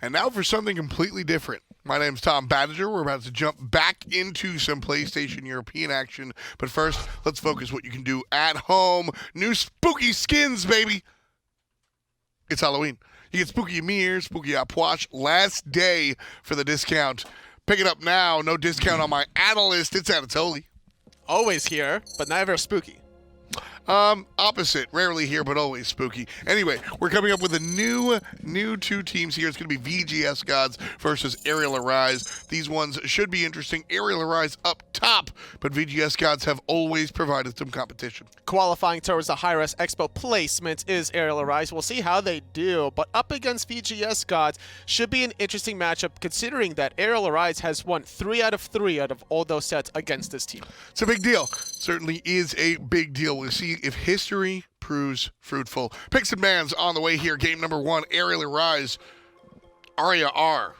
And now for something completely different. My name's Tom Badger. We're about to jump back into some PlayStation European action. But first, let's focus what you can do at home. New spooky skins, baby. It's Halloween. You get Spooky Ymir, Spooky Apwash. Last day for the discount. Pick it up now. No discount on my analyst. It's Anatoly. Always here, but never spooky. Opposite. Rarely here, but always spooky. Anyway, we're coming up with a new two teams here. It's going to be VGSGods versus Arial Arise. These ones should be interesting. Arial Arise up top, but VGSGods have always provided some competition. Qualifying towards the high-res expo placement is Arial Arise. We'll see how they do, but up against VGSGods should be an interesting matchup considering that Arial Arise has won 3 out of 3 out of all those sets against this team. It's a big deal. Certainly is a big deal. We'll see if history proves fruitful. Picks and bans on the way here. Game number 1, Arial Arise. Arial R.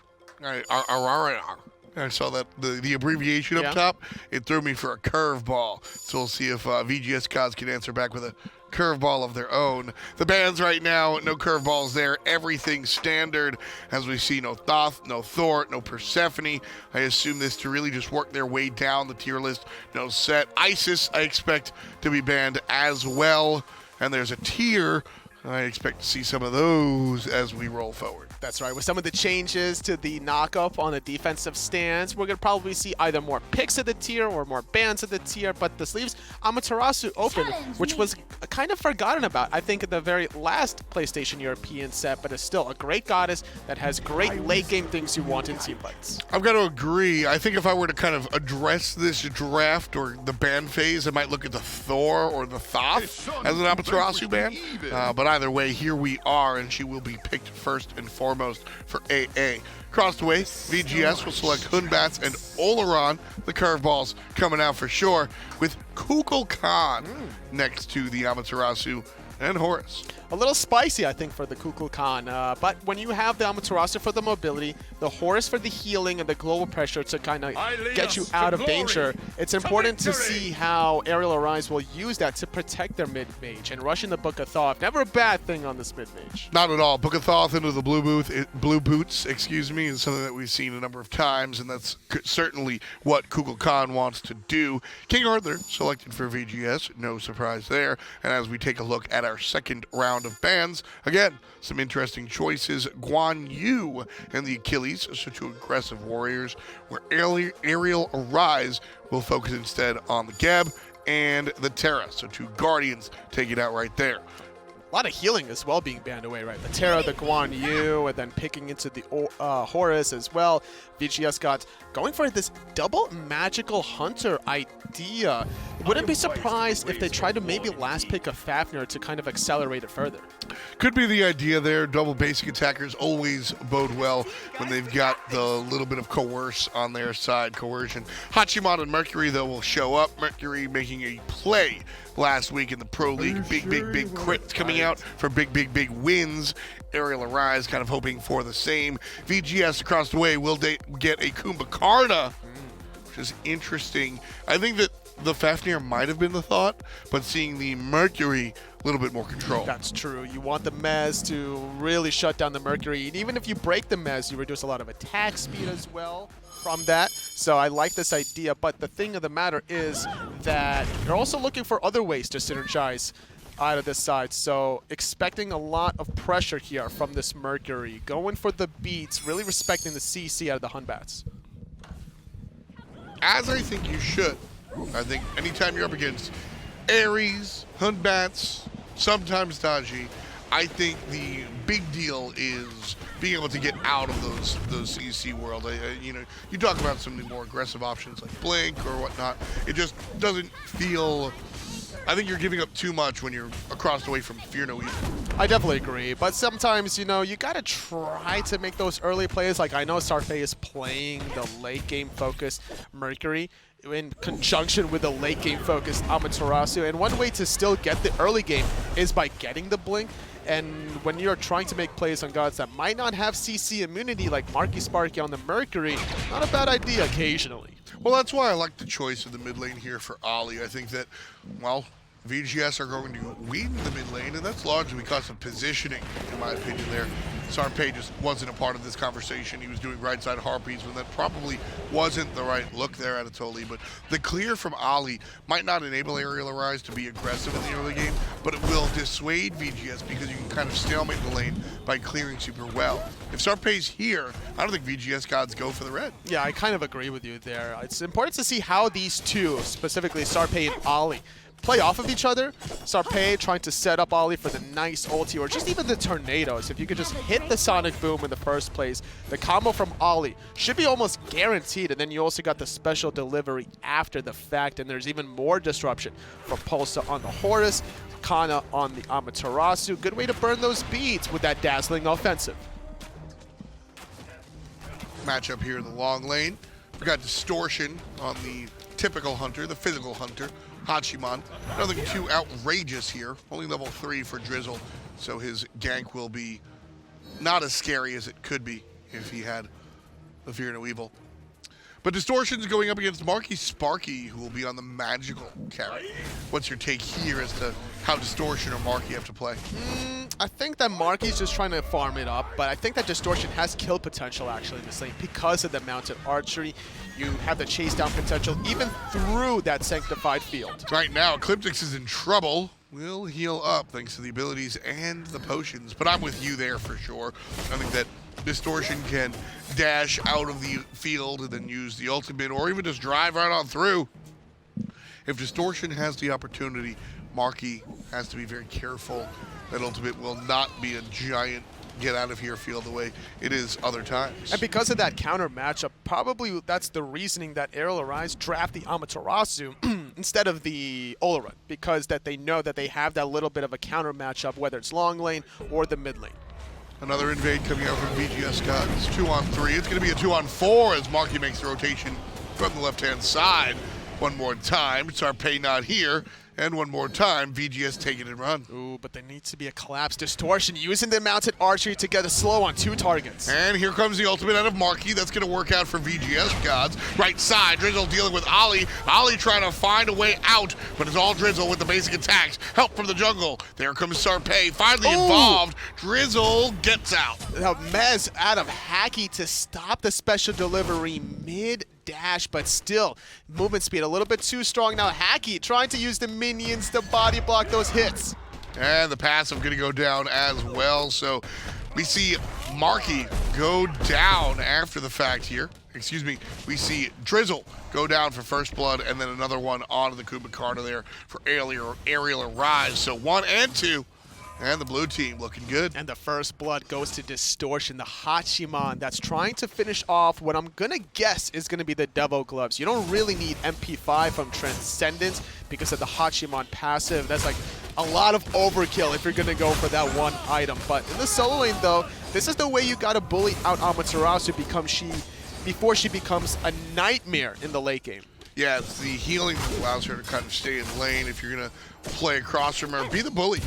I saw that the abbreviation up top. It threw me for a curveball. So we'll see if VGSGods can answer back with a curveball of their own. The bans right now, no curveballs there. Everything standard. As we see, no Thoth, no Thor, no Persephone. I assume this to really just work their way down the tier list. No Set. Isis, I expect to be banned as well. And there's a tier. I expect to see some of those as we roll forward. That's right. With some of the changes to the knockup on the defensive stance, we're going to probably see either more picks at the tier or more bans at the tier, but this leaves Amaterasu open, which was kind of forgotten about, I think, in the very last PlayStation European set, but is still a great goddess that has great late-game things you want in team fights. I've got to agree. I think if I were to kind of address this draft or the ban phase, I might look at the Thor or the Thoth as an Amaterasu ban, but either way, here we are, and she will be picked first and foremost for AA. Across the way, VGS will select Batz and Olorun. The curveballs coming out for sure, with Kukulkan next to the Amaterasu and Horus. A little spicy, I think, for the Kukulkan, but when you have the Amaterasu for the mobility, the Horus for the healing and the global pressure to kind of get you out of danger, it's important to see how Arial Arise will use that to protect their mid-mage, and rushing the Book of Thoth, never a bad thing on this mid-mage. Not at all. Book of Thoth into the blue boots, is something that we've seen a number of times, and that's certainly what Kukulkan wants to do. King Arthur selected for VGS, no surprise there, and as we take a look at our second round of bans, again, some interesting choices. Guan Yu and the Achilles, so two aggressive warriors, where Arial Arise will focus instead on the Geb and the Terra, so two guardians take it out right there. A lot of healing as well being banned away, right? The Terra, the Guan Yu, and then picking into the Horus as well. VGSGods going for this double magical hunter idea. Wouldn't be surprised if they tried to maybe last pick a Fafnir to kind of accelerate it further. Could be the idea there. Double basic attackers always bode well when they've got the little bit of coerce on their side, coercion. Hachiman and Mercury, though, will show up. Mercury making a play last week in the Pro League. Big crits coming out for big wins. Arial Arise kind of hoping for the same. VGS across the way will get a Kumbhakarna, which is interesting. I think that the Fafnir might have been the thought, but seeing the Mercury, a little bit more control. That's true. You want the Mez to really shut down the Mercury. And even if you break the Mez, you reduce a lot of attack speed as well from that. So I like this idea, but the thing of the matter is that you're also looking for other ways to synergize out of this side, so expecting a lot of pressure here from this Mercury. Going for the beats, really respecting the CC out of the Hunbats. As I think you should. I think anytime you're up against Ares, Hunbats, sometimes Daji, I think the big deal is being able to get out of those CC world. You talk about some of the more aggressive options like Blink or whatnot. It just doesn't feel. I think you're giving up too much when you're across the way from Fear No Evil. I definitely agree, but sometimes, you gotta try to make those early plays. Like, I know SARPEII is playing the late game focused Mercury in conjunction with the late game focused Amaterasu, and one way to still get the early game is by getting the Blink. And when you're trying to make plays on gods that might not have CC immunity, like Marky Sparky on the Mercury, not a bad idea occasionally. Well, that's why I like the choice of the mid lane here for Ollie. I think that, well, VGS are going to win the mid lane, and that's largely because of positioning, in my opinion, there. SARPEII just wasn't a part of this conversation. He was doing right side Harpies when that probably wasn't the right look there at Anatoly. But the clear from Ollie might not enable Arial Arise to be aggressive in the early game, but it will dissuade VGS because you can kind of stalemate the lane by clearing super well. If SARPEII's here, I don't think VGSGods go for the red. Yeah, I kind of agree with you there. It's important to see how these two, specifically SARPEII and Ollie, play off of each other. SARPEII trying to set up Ollie for the nice ulti, or just even the tornadoes. If you could just hit the Sonic Boom in the first place, the combo from Ollie should be almost guaranteed, and then you also got the special delivery after the fact, and there's even more disruption from Pulsza on the Horus, Kana on the Amaterasu. Good way to burn those beads with that dazzling offensive. Matchup here in the long lane. We got Distortion on the typical hunter, the physical hunter, Hachiman. Nothing too outrageous here. Only level 3 for Drizzle, so his gank will be not as scary as it could be if he had the Fear No Evil. But Distortion's going up against Marky Sparky, who will be on the magical carry. What's your take here as to how Distortion or Marky have to play? I think that Marky's just trying to farm it up, but I think that Distortion has kill potential actually in this lane because of the mounted archery. You have the chase down potential even through that sanctified field. Right now, ECLPTX is in trouble. Will heal up thanks to the abilities and the potions, but I'm with you there for sure. I think that Distortion can dash out of the field and then use the ultimate, or even just drive right on through. If Distortion has the opportunity, Marky has to be very careful. That ultimate will not be a giant get out of here field the way it is other times. And because of that counter matchup, probably that's the reasoning that Arial Arise draft the Amaterasu instead of the Olorun, because that they know that they have that little bit of a counter matchup, whether it's long lane or the mid lane. Another invade coming out from VGSGods. 2-on-3. It's going to be a 2-on-4 as Marky makes the rotation from the left-hand side. One more time. SARPEII not here. And one more time, VGS taking it run. Ooh, but there needs to be a collapse. Distortion using the mounted archery to get a slow on 2 targets. And here comes the ultimate out of Marky. That's going to work out for VGSGods. Right side, Drizzle dealing with Ollie. Ollie trying to find a way out, but it's all Drizzle with the basic attacks. Help from the jungle. There comes SARPEII, finally involved. Drizzle gets out. Now, Mez out of Hacky to stop the special delivery mid-dash, but still, movement speed a little bit too strong. Now, Hacky trying to use the minions to body block those hits. And the passive going to go down as well. So we see Marky go down after the fact here. Excuse me. We see Drizzle go down for first blood, and then another one onto the Kumbhakarna there for Arial Arise. So 1 and 2. And the blue team looking good. And the first blood goes to Distortion, the Hachiman that's trying to finish off what I'm going to guess is going to be the Devil Gloves. You don't really need MP5 from Transcendence because of the Hachiman passive. That's like a lot of overkill if you're going to go for that one item. But in the solo lane, though, this is the way you got to bully out Amaterasu before she becomes a nightmare in the late game. Yeah, it's the healing that allows her to kind of stay in lane. If you're going to play across from her, be the bully.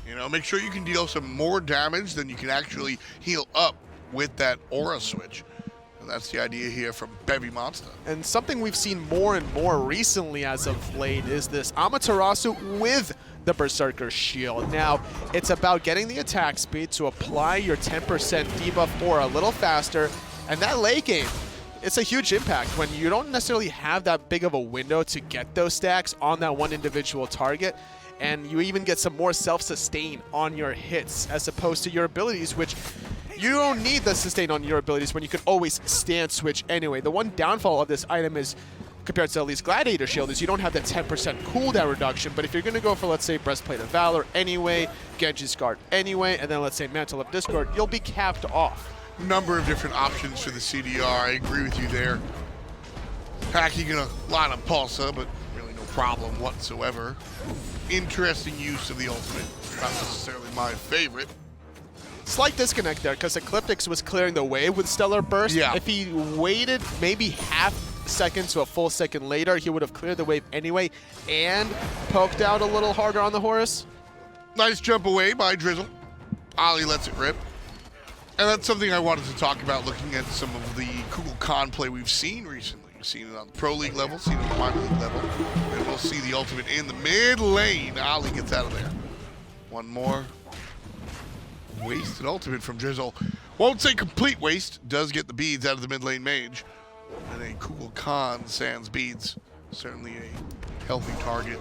You know, make sure you can deal some more damage than you can actually heal up with that aura switch. And that's the idea here from Bevy Monster. And something we've seen more and more recently as of late is this Amaterasu with the Berserker shield. Now, it's about getting the attack speed to apply your 10% debuff aura a little faster. And that late game, it's a huge impact when you don't necessarily have that big of a window to get those stacks on that one individual target. And you even get some more self-sustain on your hits as opposed to your abilities, which you don't need the sustain on your abilities when you can always stand switch anyway. The one downfall of this item is, compared to at least Gladiator Shield, is you don't have the 10% cooldown reduction. But if you're going to go for, let's say, Breastplate of Valor anyway, Genji's Guard anyway, and then let's say Mantle of Discord, you'll be capped off. Number of different options for the CDR. I agree with you there. Hacky gonna line up Pulsza, but really no problem whatsoever. Interesting use of the ultimate. Not necessarily my favorite. Slight disconnect there because ECLPTX was clearing the wave with Stellar Burst. Yeah. If he waited maybe half a second to a full second later, he would have cleared the wave anyway and poked out a little harder on the Horus. Nice jump away by Drizzle. Ollie lets it rip. And that's something I wanted to talk about looking at some of the Kukulkan play we've seen recently. We've seen it on the Pro League level, seen it on the minor league level, and we'll see the ultimate in the mid lane. Ollie gets out of there. One more. wasted ultimate from Drizzle. Won't say complete waste. Does get the beads out of the mid lane mage. And a Kukulkan sans beads. Certainly a healthy target.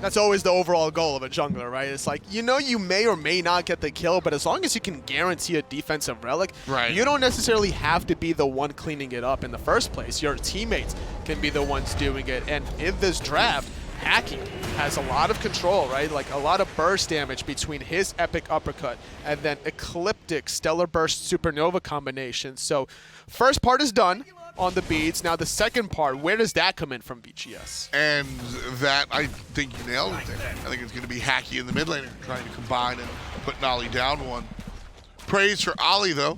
That's always the overall goal of a jungler, right? It's like, you know, you may or may not get the kill, but as long as you can guarantee a defensive relic, right, you don't necessarily have to be the one cleaning it up in the first place. Your teammates can be the ones doing it. And in this draft, Hachi has a lot of control, right? Like a lot of burst damage between his epic uppercut and then ecliptic stellar burst supernova combination. So first part is done on the beads. Now the second part, where does that come in from VGS? And that, I think you nailed it there. I think it's going to be Hachi in the mid laner, trying to combine and put Nolly down one. Praise for Ollie, though.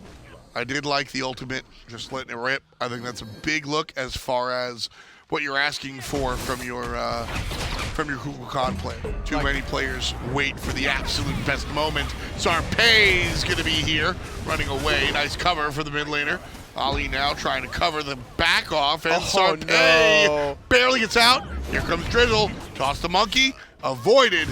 I did like the ultimate, just letting it rip. I think that's a big look as far as what you're asking for from your Kukulkan play. Too many players wait for the absolute best moment. SARPEII is going to be here, running away. Nice cover for the mid laner. Ollie now trying to cover the back off, and SARPEII barely gets out. Here comes Drizzle. Toss the monkey. Avoided.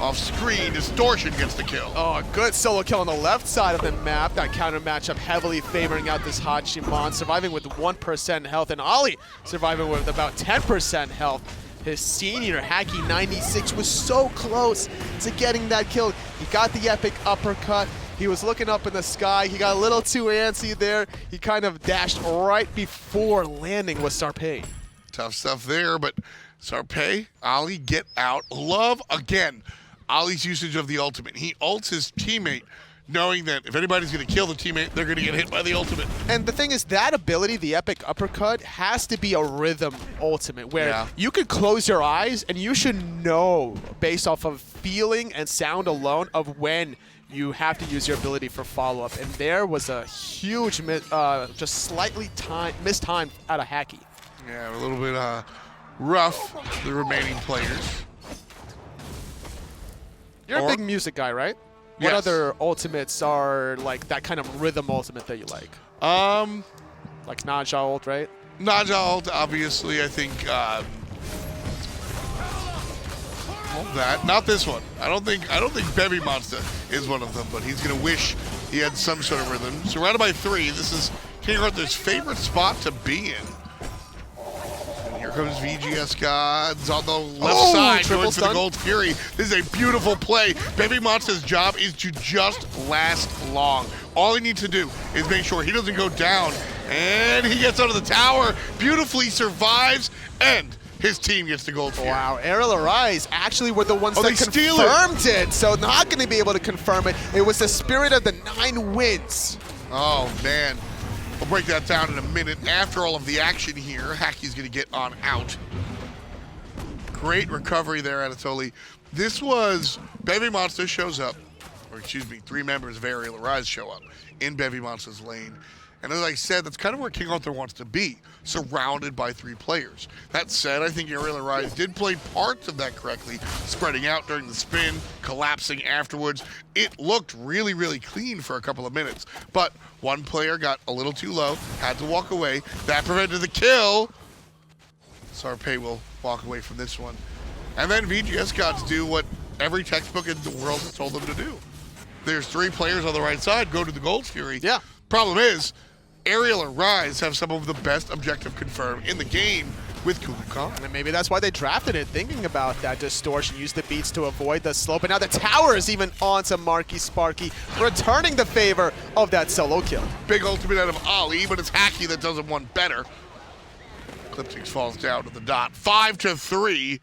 Off screen, Distortion gets the kill. Oh, a good solo kill on the left side of the map. That counter matchup heavily favoring out this Hachiman, surviving with 1% health, and Ollie surviving with about 10% health. His senior, Hachi 96, was so close to getting that kill. He got the epic uppercut. He was looking up in the sky. He got a little too antsy there. He kind of dashed right before landing with SARPEII. Tough stuff there, but SARPEII, Ollie, get out. Love, again, Ollie's usage of the ultimate. He ults his teammate, knowing that if anybody's going to kill the teammate, they're going to get hit by the ultimate. And the thing is, that ability, the epic uppercut, has to be a rhythm ultimate, where you could close your eyes and you should know, based off of feeling and sound alone, of when you have to use your ability for follow-up. And there was a huge, just slightly mistime out of Hachi. Yeah, a little bit rough, the remaining players. You're a big music guy, right? Yes. What other ultimates are like that kind of rhythm ultimate that you like? Like Naja ult, right? Naja ult, obviously, I think. Well, that, not this one. I don't think Bevy Monster is one of them, but he's gonna wish he had some sort of rhythm. Surrounded by 3, this is King Arthur's favorite spot to be in. Here comes VGSGods on the left side, going for the Gold Fury. This is a beautiful play. Bevy Monster's job is to just last long. All he needs to do is make sure he doesn't go down, and he gets out of the tower, beautifully survives, and his team gets the Gold Fury. Wow, Arial Arise actually were the ones that confirmed it, so not going to be able to confirm it. It was the spirit of the 9 wins. Oh, man. We'll break that down in a minute. After all of the action here, Hachi's going to get on out. Great recovery there, Anatoly. This was Bevy Monster shows up, or excuse me, 3 members of Arial Arise show up in Bevy Monster's lane. And as I said, that's kind of where King Arthur wants to be, surrounded by 3 players. That said, I think Arial Arise did play parts of that correctly, spreading out during the spin, collapsing afterwards. It looked really, really clean for a couple of minutes. But one player got a little too low, had to walk away. That prevented the kill. SARPEII will walk away from this one. And then VGSGods do what every textbook in the world has told them to do. There's 3 players on the right side, go to the Gold Fury. Yeah. Problem is, Arial Arise have some of the best objective confirm in the game with Kukulkan. And maybe that's why they drafted it, thinking about that distortion, use the beats to avoid the slope. And now the tower is even onto Marky Sparky, returning the favor of that solo kill. Big ultimate out of Ollie, but it's Hachi that does it one better. Ecliptic falls down to the dot. 5-3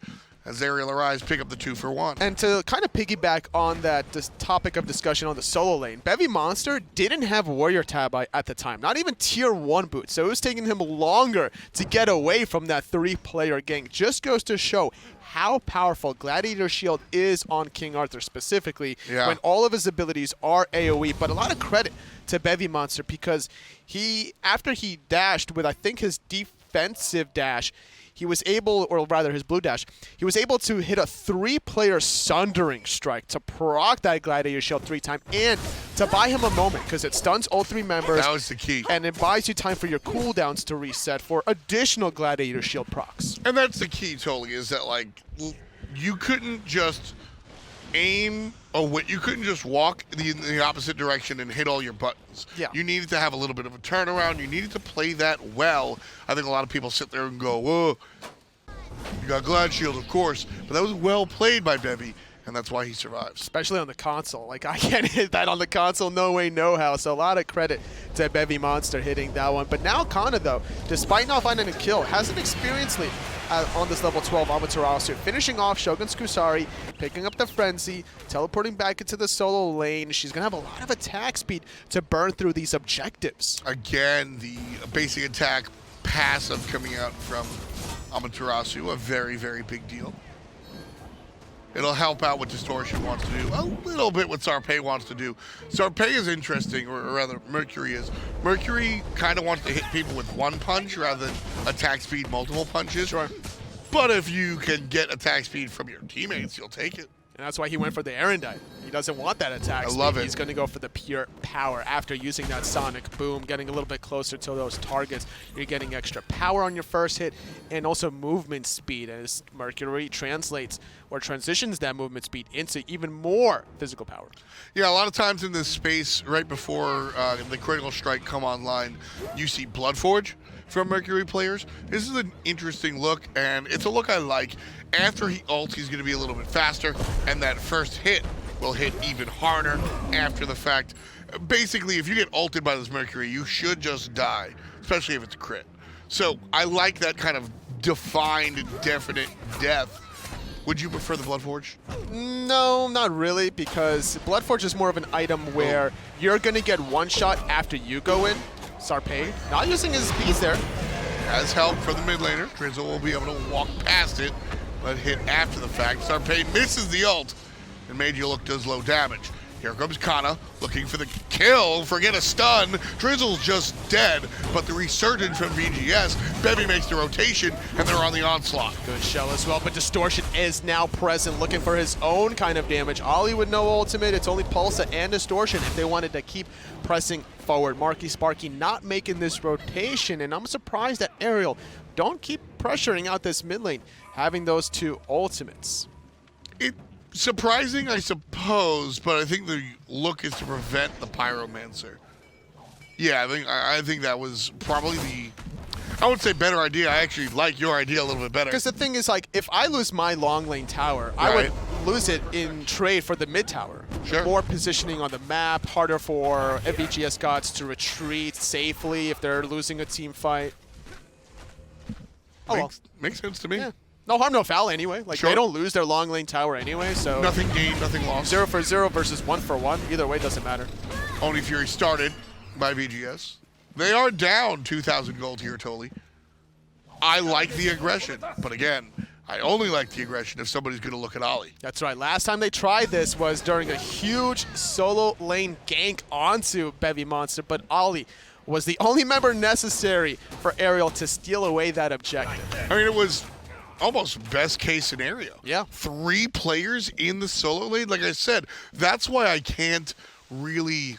as Arial Arise pick up the 2 for 1. And to kind of piggyback on that topic of discussion on the solo lane, Bevy Monster didn't have Warrior Tab at the time, not even Tier 1 boots, so it was taking him longer to get away from that 3-player gank. Just goes to show how powerful Gladiator Shield is on King Arthur specifically when all of his abilities are AoE, but a lot of credit to Bevy Monster because after he dashed with, I think, his defensive dash, he was able, or rather his blue dash, he was able to hit a 3-player Sundering Strike to proc that Gladiator Shield 3 times and to buy him a moment because it stuns all 3 members. That was the key. And it buys you time for your cooldowns to reset for additional Gladiator Shield procs. And that's the key, totally, is that, like, you couldn't just aim away. You couldn't just walk in the opposite direction and hit all your buttons. Yeah. You needed to have a little bit of a turnaround. You needed to play that well. I think a lot of people sit there and go, whoa, you got Glad Shield, of course, but that was well played by Bevy, and that's why he survives. Especially on the console. Like, I can't hit that on the console, no way, no how. So a lot of credit to Bevy Monster hitting that one. But now Kana, though, despite not finding a kill, has an experience lead on this level 12 Amaterasu, finishing off Shogun's Kusari, picking up the Frenzy, teleporting back into the solo lane. She's going to have a lot of attack speed to burn through these objectives. Again, the basic attack passive coming out from Amaterasu, a very, very big deal. It'll help out what Distortion wants to do, a little bit what SARPEII wants to do. SARPEII is interesting, or rather Mercury is. Mercury kind of wants to hit people with one punch rather than attack speed multiple punches. Sure. But if you can get attack speed from your teammates, you'll take it. And that's why he went for the Erendite. He doesn't want that attack speed. I love it. He's going to go for the pure power after using that sonic boom, getting a little bit closer to those targets. You're getting extra power on your first hit and also movement speed as Mercury translates or transitions that movement speed into even more physical power. Yeah, a lot of times in this space, right before the critical strike come online, you see Bloodforge from Mercury players. This is an interesting look, and it's a look I like. After he ults, he's going to be a little bit faster, and that first hit will hit even harder after the fact. Basically, if you get ulted by this Mercury, you should just die, especially if it's a crit. So I like that kind of defined, definite death. Would you prefer the Bloodforge? No, not really, because Bloodforge is more of an item where you're going to get one shot after you go in. SARPEII not using his bees there. As help from the mid laner, Drizzle will be able to walk past it, but hit after the fact. SARPEII misses the ult, and made you look does low damage. Here comes Kana, looking for the kill, forget a stun. Drizzle's just dead, but the resurgence from VGS, Bevy makes the rotation, and they're on the onslaught. Good shell as well, but Distortion is now present, looking for his own kind of damage. Ollie with no ultimate, it's only Pulsza and Distortion if they wanted to keep pressing forward. Marky Sparky not making this rotation, and I'm surprised that Arial don't keep pressuring out this mid lane, having those two ultimates. Surprising, I suppose, but I think the look is to prevent the Pyromancer. Yeah, I think that was probably the, I would say, better idea. I actually like your idea a little bit better. Because the thing is, like, if I lose my long lane tower, Right. I would lose it in trade for the mid tower. Sure. More positioning on the map, harder for VGSGods to retreat safely if they're losing a team fight. Oh, well. Makes sense to me. Yeah. No harm, no foul anyway. Like, Sure. they don't lose their long lane tower anyway, so... Nothing gained, nothing lost. 0 for 0 versus 1 for 1. Either way, doesn't matter. Only Fury started by VGS. They are down 2,000 gold here, Toli. I like the aggression, but again, I only like the aggression if somebody's going to look at Ollie. That's right. Last time they tried this was during a huge solo lane gank onto Bevy Monster, but Ollie was the only member necessary for Arial to steal away that objective. I mean, it was almost best case scenario. Yeah. 3 players in the solo lane. Like I said, that's why I can't really...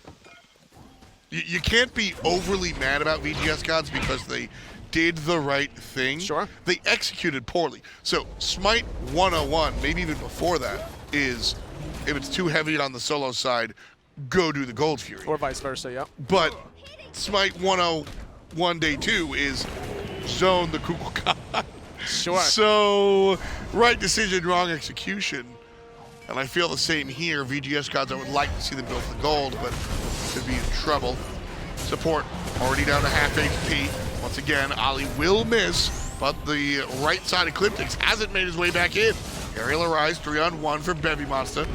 You can't be overly mad about VGSGods because they did the right thing. Sure. They executed poorly. So SMITE 101, maybe even before that, is if it's too heavy on the solo side, go do the Gold Fury. Or vice versa, yeah. But SMITE 101 day 2 is zone the Kukulkan. Sure. So, right decision, wrong execution. And I feel the same here. VGSGods, I would like to see them go for the gold, but could be in trouble. Support already down to half HP. Once again, Ollie will miss, but the right side ECLPTX hasn't made his way back in. Arial Arise, 3-on-1 for Bevy Monster.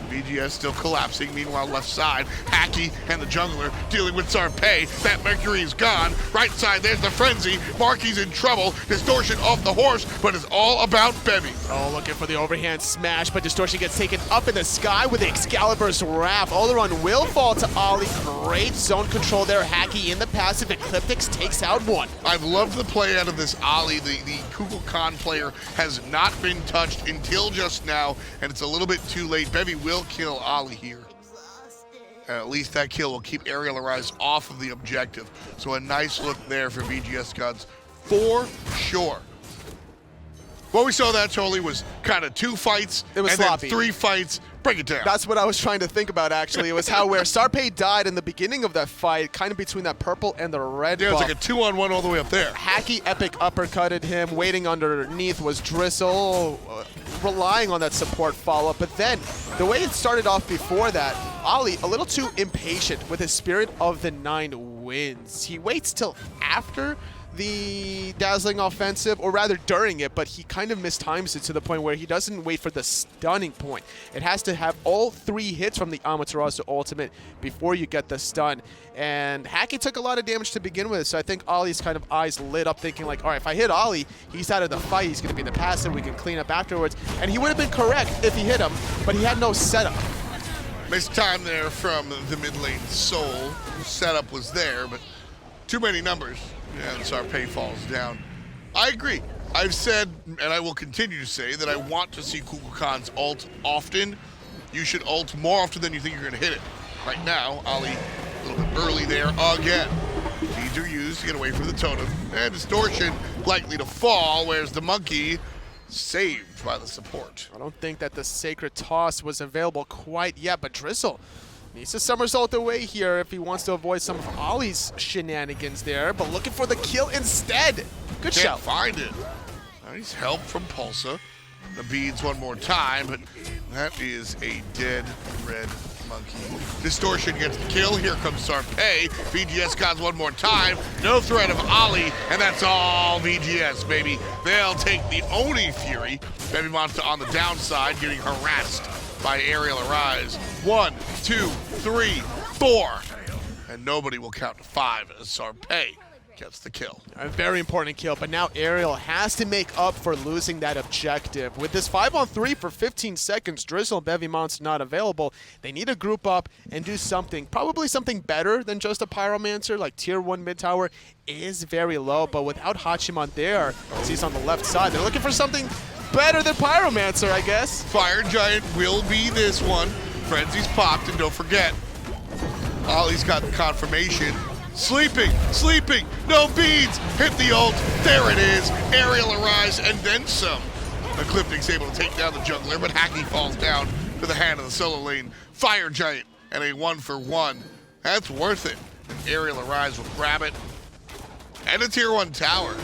VGS still collapsing. Meanwhile, left side, Hachi and the jungler dealing with SARPEII. That Mercury is gone. Right side, there's the Frenzy. Marky's in trouble. Distortion off the horse, but it's all about Bevy. Oh, looking for the overhand smash, but Distortion gets taken up in the sky with the Excalibur's Wrath. Olorun will fall to Ollie. Great zone control there. Hachi in the passive. ECLPTX takes out one. I've loved the play out of this Ollie. The Kukulkan player has not been touched until just now, and it's a little bit too late. Bevy will kill Ollie here. And at least that kill will keep Arial Arise off of the objective. So a nice look there for VGSGods for sure. What we saw that, Toli, was kind of 2 fights It was and sloppy. then 3 fights, Break it down. That's what I was trying to think about, actually. It was how where SARPEII died in the beginning of that fight, kind of between that purple and the red Yeah, it was buff. like a 2-on-1 all the way up there. Hacky epic uppercutted him. Waiting underneath was Drizzle, relying on that support follow-up. But then, the way it started off before that, Ollie, a little too impatient with his Spirit of the Nine wins. He waits till after the dazzling offensive, or rather during it, but he kind of mistimes it to the point where he doesn't wait for the stunning point. It has to have all 3 hits from the Amaterasu ultimate before you get the stun. And Hacky took a lot of damage to begin with, so I think Ollie's kind of eyes lit up thinking like, all right, if I hit Ollie, he's out of the fight, he's going to be in the passive, we can clean up afterwards. And he would have been correct if he hit him, but he had no setup. Missed time there from the mid lane Soul. Setup was there, but too many numbers. And SARPEII falls down. I agree. I've said, and I will continue to say, that I want to see Kukulkan's ult often. You should ult more often than you think you're going to hit it. Right now, Ollie a little bit early there again. Feeds are used to get away from the totem. And Distortion likely to fall, whereas the monkey saved by the support. I don't think that the Sacred Toss was available quite yet, but Drizzle needs to somersault away here if he wants to avoid some of Ollie's shenanigans there, but looking for the kill instead. Good Can't shout. find it. Nice help from Pulsza. The beads one more time, but that is a dead red monkey. Distortion gets the kill. Here comes SARPEII. VGSGods one more time. No threat of Ollie, and that's all VGS, baby. They'll take the Oni Fury. Baby Monster on the downside, getting harassed by Arial Arise. 1, 2, 3, 4. And nobody will count to 5 as SARPEII gets the kill. A very important kill, but now Ariel has to make up for losing that objective. With this 5-on-3 for 15 seconds, Drizzle and Bevimon's not available. They need to group up and do something, probably something better than just a Pyromancer, like tier 1 mid tower is very low, but without Hachiman there, as he's on the left side, they're looking for something better than Pyromancer, I guess. Fire Giant will be this one. Frenzy's popped, and don't forget, Ollie's got the confirmation. Sleeping, no beads, hit the ult, there it is, Arial Arise, and then some. Ecliptic's able to take down the jungler, but Hacky falls down to the hand of the solo lane. Fire Giant, and a 1-for-1. That's worth it. Arial Arise will grab it, and a tier 1 tower.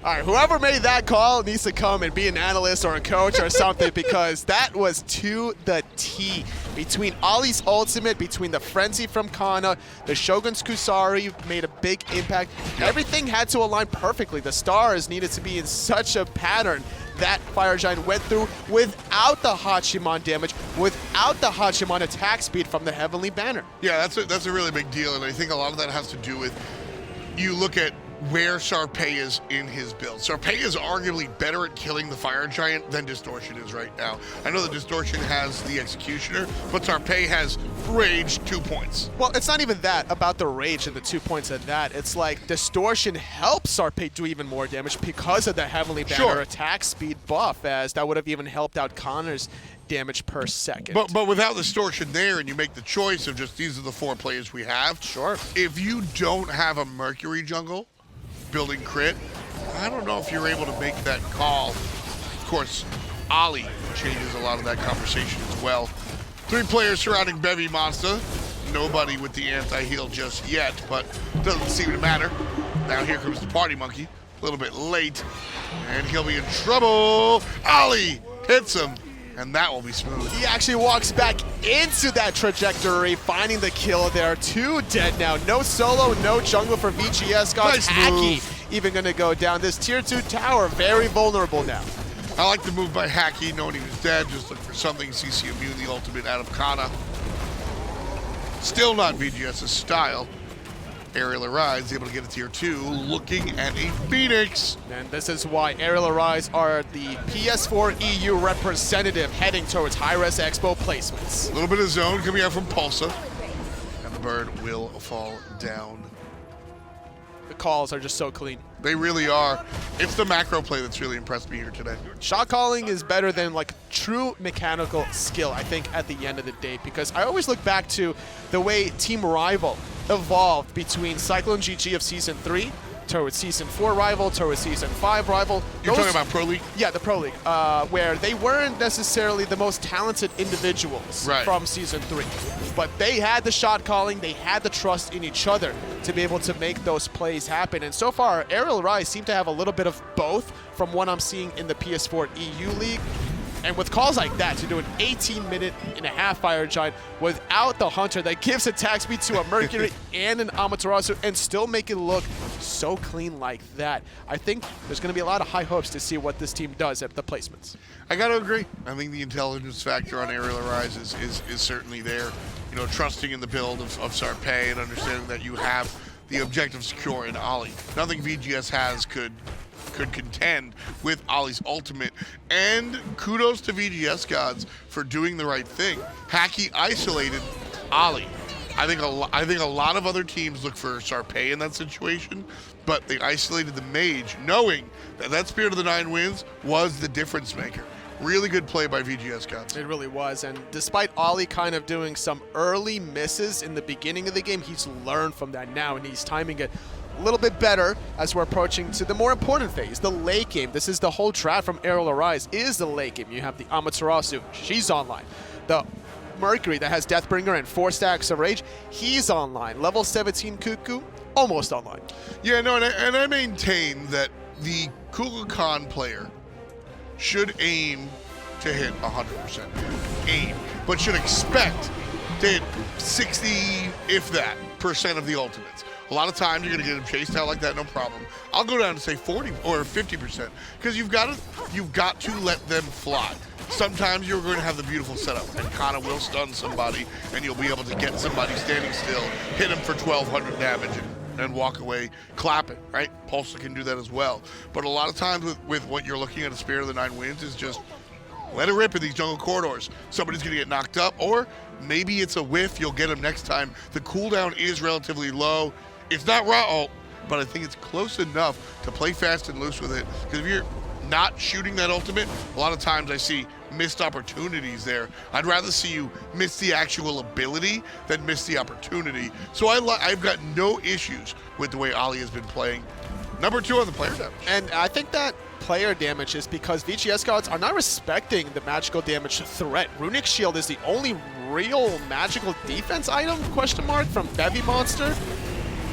All right, whoever made that call needs to come and be an analyst or a coach or something, because that was to the T. Between Ollie's ultimate, between the frenzy from Kana, the Shogun's Kusari made a big impact. Everything had to align perfectly. The stars needed to be in such a pattern that Fire Giant went through without the Hachiman damage, without the Hachiman attack speed from the Heavenly Banner. Yeah, that's a really big deal, and I think a lot of that has to do with, you look at where SARPEII is in his build. SARPEII is arguably better at killing the Fire Giant than Distortion is right now. I know that Distortion has the Executioner, but SARPEII has Rage 2 points. Well, it's not even that about the Rage and the 2 points of that. It's like Distortion helps SARPEII do even more damage because of the Heavenly Banner attack speed buff, as that would have even helped out Connor's damage per second. But without Distortion there, and you make the choice of just these are the 4 players we have. Sure. If you don't have a Mercury jungle building crit, I don't know if you're able to make that call. Of course, Ollie changes a lot of that conversation as well. 3 players surrounding Bevy Monster. Nobody with the anti-heal just yet, but doesn't seem to matter. Now here comes the Party Monkey, a little bit late, and he'll be in trouble. Ollie hits him, and that will be smooth. He actually walks back into that trajectory, finding the kill there. 2 dead now. No solo, no jungle for VGSGods. Nice Hacky move. even going to go down. This tier 2 tower, very vulnerable now. I like the move by Hacky, knowing he was dead, just look for something. CC immune the ultimate out of Kana. Still not VGS's style. Arial Arise able to get a tier 2, looking at a Phoenix. And this is why Arial Arise are the PS4 EU representative heading towards Hi-Res Expo placements. A little bit of zone coming out from Pulsza, and the bird will fall down. The calls are just so clean. They really are. It's the macro play that's really impressed me here today. Shot calling is better than like true mechanical skill, I think, at the end of the day, because I always look back to the way Team Rival evolved between Cyclone GG of Season 3 towards Season 4 rival, towards Season 5 rival. You're talking about Pro League? Yeah, the Pro League, where they weren't necessarily the most talented individuals from Season 3. But they had the shot calling, they had the trust in each other to be able to make those plays happen. And so far, Arial Arise seem to have a little bit of both from what I'm seeing in the PS4 EU League. And with calls like that, to do an 18-minute-and-a-half Fire Giant without the Hunter that gives attack speed to a Mercury and an Amaterasu and still make it look so clean like that, I think there's going to be a lot of high hopes to see what this team does at the placements. I got to agree. I think the intelligence factor on Arial Arise is certainly there. You know, trusting in the build of SARPEII and understanding that you have the objective secure in Ollie. Nothing VGS has could contend with Ollie's ultimate. And kudos to VGSGods for doing the right thing. Hacky isolated Ollie. I think a lot of other teams look for SARPEII in that situation, but they isolated the mage, knowing that Spirit of the Nine Winds was the difference maker. Really good play by VGSGods. It really was, and despite Ollie kind of doing some early misses in the beginning of the game, he's learned from that now, and he's timing it a little bit better as we're approaching to the more important phase, the late game. This is the whole trap from Arial Arise, is the late game. You have the Amaterasu, she's online. The Mercury that has Deathbringer and 4 stacks of Rage, he's online. Level 17 Kuku, almost online. Yeah, no, and I maintain that the Kukulkan player should aim to hit 100%. Aim, but should expect to hit 60, if that, % of the ultimates. A lot of times you're going to get them chased out like that, no problem. I'll go down to say 40 or 50% because you've got to let them fly. Sometimes you're going to have the beautiful setup, and Kana will stun somebody, and you'll be able to get somebody standing still, hit him for 1,200 damage, and walk away clapping, right? Pulsza can do that as well. But a lot of times with what you're looking at a Spirit of the Nine Winds is just let it rip in these jungle corridors. Somebody's going to get knocked up, or maybe it's a whiff. You'll get him next time. The cooldown is relatively low. It's not raw ult, but I think it's close enough to play fast and loose with it. Because if you're not shooting that ultimate, a lot of times I see missed opportunities there. I'd rather see you miss the actual ability than miss the opportunity. So I've got no issues with the way Ollie has been playing. Number 2 on the player damage. And I think that player damage is because VGSGods are not respecting the magical damage threat. Runic Shield is the only real magical defense item, question mark, from Bevy Monster.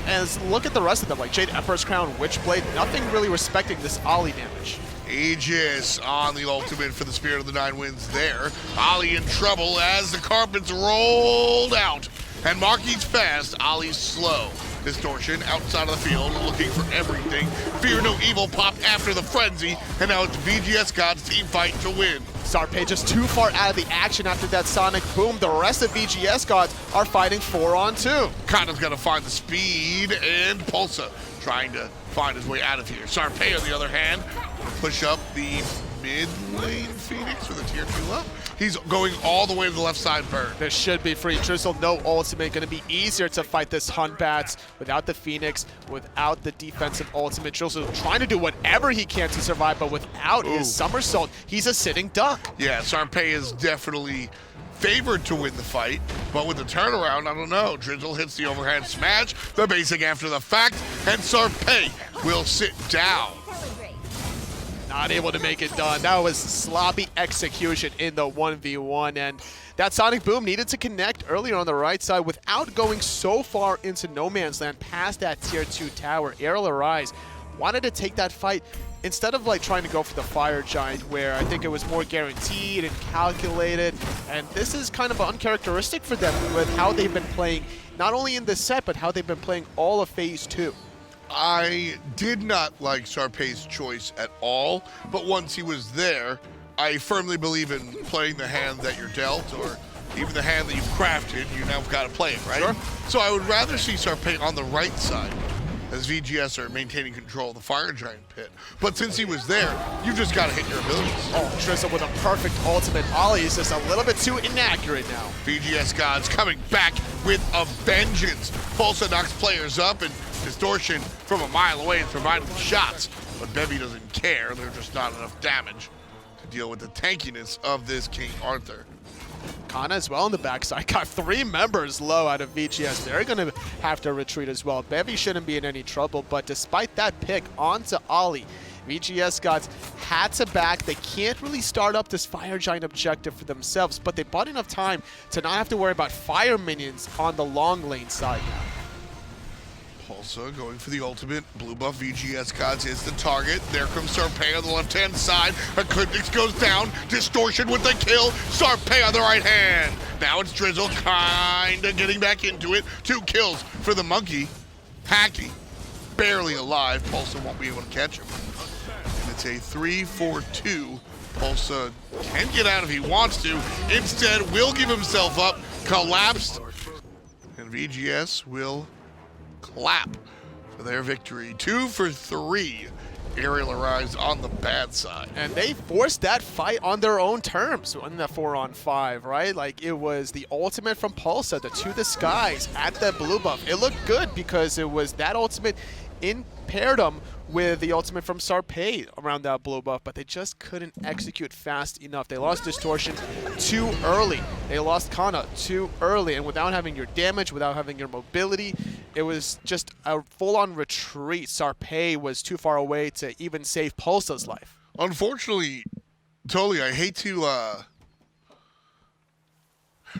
As look at the rest of them, like Jade Emperor's Crown, Witchblade, nothing really respecting this Ollie damage. Aegis on the ultimate for the Spirit of the Nine Winds there. Ollie in trouble as the carpets rolled out. And Marky's fast, Ollie's slow. Distortion outside of the field, looking for everything. Fear no evil popped after the frenzy, and now it's VGSGods team fight to win. SARPEII just too far out of the action after that sonic boom. The rest of VGSGods are fighting 4-on-2. Kana's got to find the speed, and Pulsza trying to find his way out of here. SARPEII, on the other hand, push up the mid lane Phoenix with a tier 2 up. He's going all the way to the left side burn. This should be free. Drizzle, no ultimate. Going to be easier to fight this Hunt Batz without the Phoenix, without the defensive ultimate. Drizzle trying to do whatever he can to survive, but without his somersault, he's a sitting duck. Yeah, SARPEII is definitely favored to win the fight, but with the turnaround, I don't know. Drizzle hits the overhand smash, the basic after the fact, and SARPEII will sit down. Not able to make it done. That was sloppy execution in the 1v1, and that sonic boom needed to connect earlier on the right side without going so far into no man's land past that tier 2 tower. Arial Arise wanted to take that fight instead of like trying to go for the Fire Giant, where I think it was more guaranteed and calculated, and this is kind of uncharacteristic for them with how they've been playing, not only in this set, but how they've been playing all of Phase 2. I did not like SARPEII's choice at all, but once he was there, I firmly believe in playing the hand that you're dealt, or even the hand that you've crafted. You now got to play it, right? Sure. So I would rather see SARPEII on the right side, as VGS are maintaining control of the Fire Giant pit. But since he was there, you've just got to hit your abilities. Oh, Drizzle with a perfect ultimate. Ollie is just a little bit too inaccurate now. VGSGods coming back with a vengeance. Pulsza knocks players up, and Distortion from a mile away is providing the shots. But Bevy doesn't care. There's just not enough damage to deal with the tankiness of this King Arthur. Kana as well on the backside. Got 3 members low out of VGS. They're going to have to retreat as well. Bevy shouldn't be in any trouble, but despite that pick onto Ollie, VGSGods had to back. They can't really start up this Fire Giant objective for themselves, but they bought enough time to not have to worry about fire minions on the long lane side now. Pulsza going for the ultimate. Blue buff VGSGods is the target. There comes SARPEII on the left-hand side. ECLPTX goes down. Distortion with the kill. SARPEII on the right hand. Now it's Drizzle kinda getting back into it. 2 kills for the monkey. Hacky, barely alive. Pulsza won't be able to catch him. And it's a 3-4-2. Pulsza can get out if he wants to. Instead, will give himself up. Collapsed. And VGS will clap for their victory. 2 for 3. Arial Arise on the bad side. And they forced that fight on their own terms in the 4-on-5, right? Like, it was the ultimate from Pulsza, the To the Skies at the blue buff. It looked good because it was that ultimate in pairdom with the ultimate from SARPEII around that blue buff, but they just couldn't execute fast enough. They lost Distortion too early. They lost Kana too early, and without having your damage, without having your mobility, it was just a full-on retreat. SARPEII was too far away to even save Pulsza's life. Unfortunately, Totally, I hate to...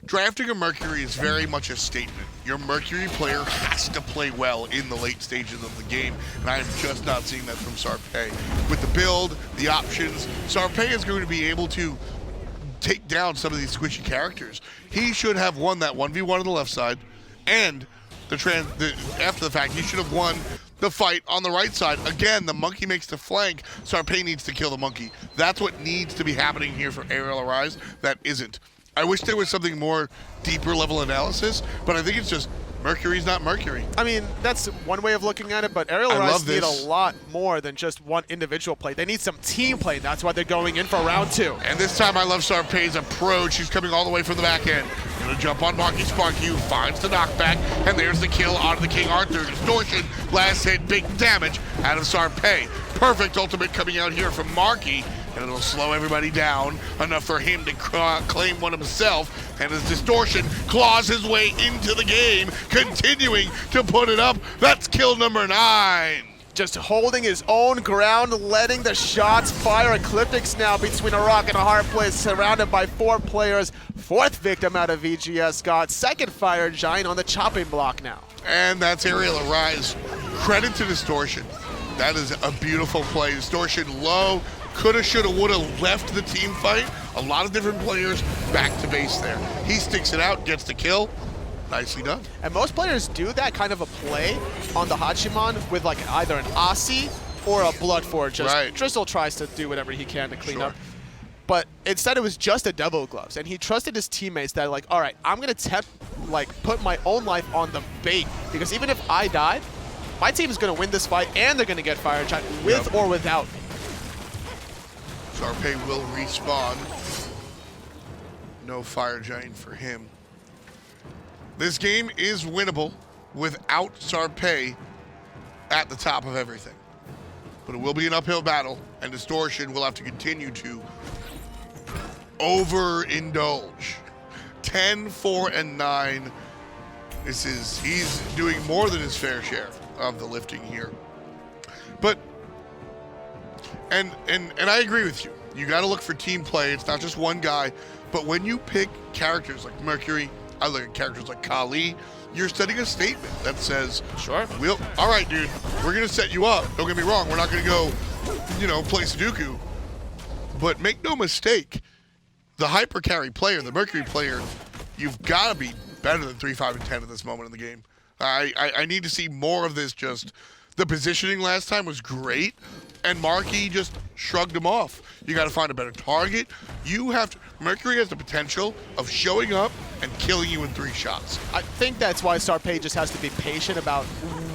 Drafting a Mercury is very much a statement. Your Mercury player has to play well in the late stages of the game, and I am just not seeing that from SARPEII. With the build, the options, SARPEII is going to be able to take down some of these squishy characters. He should have won that 1v1 on the left side, and after the fact, he should have won the fight on the right side. Again, the monkey makes the flank. SARPEII needs to kill the monkey. That's what needs to be happening here for Arial Arise. That isn't. I wish there was something more deeper level analysis, but I think it's just Mercury's not Mercury. I mean, that's one way of looking at it, but Arial Arise need a lot more than just one individual play. They need some team play. That's why they're going in for round 2. And this time I love SARPEII's approach. He's coming all the way from the back end. Gonna jump on Marky Sparky, who finds the knockback, and there's the kill onto the King Arthur. Distortion, last hit, big damage out of SARPEII. Perfect ultimate coming out here from Marky. And it'll slow everybody down enough for him to claim one himself. And his Distortion claws his way into the game, continuing to put it up. That's kill number 9. Just holding his own ground, letting the shots fire. ECLPTX now between a rock and a hard place, surrounded by 4 players. 4th victim out of VGSGods. 2nd Fire Giant on the chopping block now. And that's Arial Arise. Credit to Distortion. That is a beautiful play. Distortion low. Coulda, shoulda, woulda left the team fight. A lot of different players back to base there. He sticks it out, gets the kill. Nicely done. And most players do that kind of a play on the Hachiman with like either an Aussie or a Bloodforge. Just right. Drizzle tries to do whatever he can to clean up. But instead it was just a Devil Gloves. And he trusted his teammates that like, all right, I'm going to put my own life on the bait. Because even if I died, my team is going to win this fight and they're going to get Fire Giant with or without me. SARPEII will respawn. No Fire Giant for him. This game is winnable without SARPEII at the top of everything. But it will be an uphill battle, and Distortion will have to continue to overindulge. 10, 4, and 9. He's doing more than his fair share of the lifting here. But And I agree with you. You got to look for team play. It's not just one guy. But when you pick characters like Mercury, I look at characters like Kali, you're setting a statement that says, sure, all right, dude, we're going to set you up. Don't get me wrong. We're not going to go, play Sudoku. But make no mistake, the hyper carry player, the Mercury player, you've got to be better than 3, 5, and 10 at this moment in the game. I need to see more of this. Just the positioning last time was great. And Marky just shrugged him off. You got to find a better target. Mercury has the potential of showing up and killing you in 3 shots. I think that's why SARPEII just has to be patient about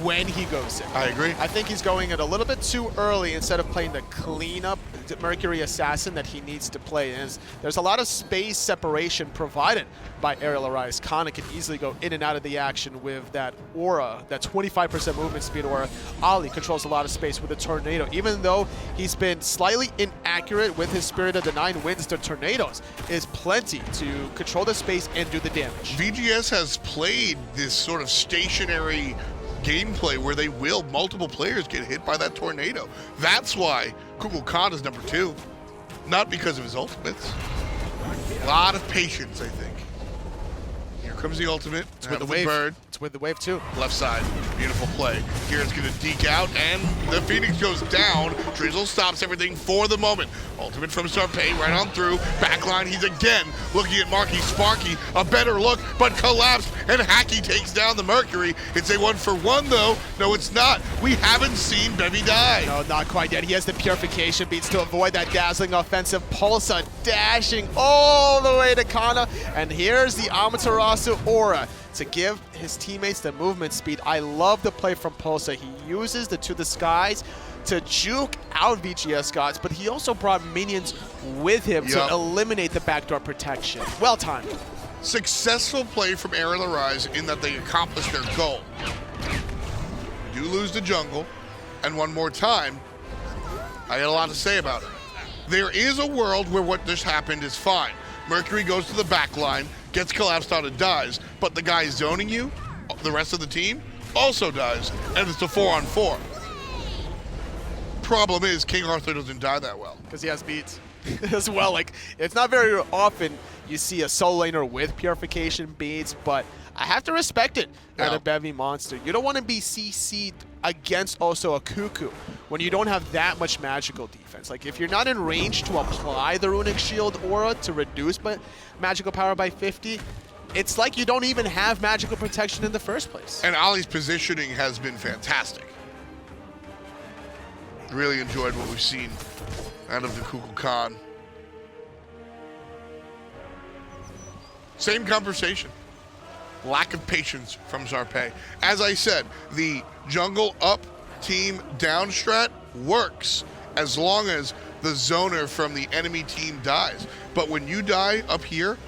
when he goes in. I agree. I think he's going it a little bit too early instead of playing the cleanup Mercury assassin that he needs to play. And there's a lot of space separation provided by Arial Arise. Kana can easily go in and out of the action with that aura, that 25% movement speed aura. Ollie controls a lot of space with a tornado. Even though he's been slightly inaccurate with his Spirit of the Nine Winds, the Tornadoes is plenty to control the space and do the damage. VGS has played this sort of stationary gameplay where they will multiple players get hit by that tornado. That's why Kukulkan is number 2, not because of his ultimates. A lot of patience, I think. Here comes the ultimate. It's with the wave. Bird. It's with the wave too. Left side, beautiful play. Here it's going to deke out, and the Phoenix goes down. Drizzle stops everything for the moment. Ultimate from SARPEII, right on through. Backline, he's again looking at Marky Sparky. A better look, but collapsed, and Hacky takes down the Mercury. It's a 1-for-1, though. No, it's not. We haven't seen Bevy die. No, not quite yet. He has the Purification Beats to avoid that dazzling offensive. Pulsza dashing all the way to Kana, and here's the Amaterasu Aura to give his teammates the movement speed. I love the play from Pulsza. He uses the To the Skies to juke out VGSGods, but he also brought minions with him to eliminate the backdoor protection. Well timed. Successful play from Arial Arise in that they accomplished their goal. We do lose the jungle, and one more time, I got a lot to say about it. There is a world where what just happened is fine. Mercury goes to the back line, gets collapsed out and dies, but the guy zoning you, the rest of the team, also dies, and it's a 4-on-4. Problem is, King Arthur doesn't die that well. Because he has beats as well. Like, it's not very often you see a solo laner with Purification Beats, but I have to respect it at a Bevy monster. You don't want to be CC'd against also a Cuckoo when you don't have that much magical defense. Like, if you're not in range to apply the Runic Shield aura to reduce magical power by 50, it's like you don't even have magical protection in the first place. And Ali's positioning has been fantastic. Really enjoyed what we've seen out of the Kukulkan. Same conversation. Lack of patience from SARPEII. As I said, the jungle up, team down strat works as long as the zoner from the enemy team dies. But when you die up here,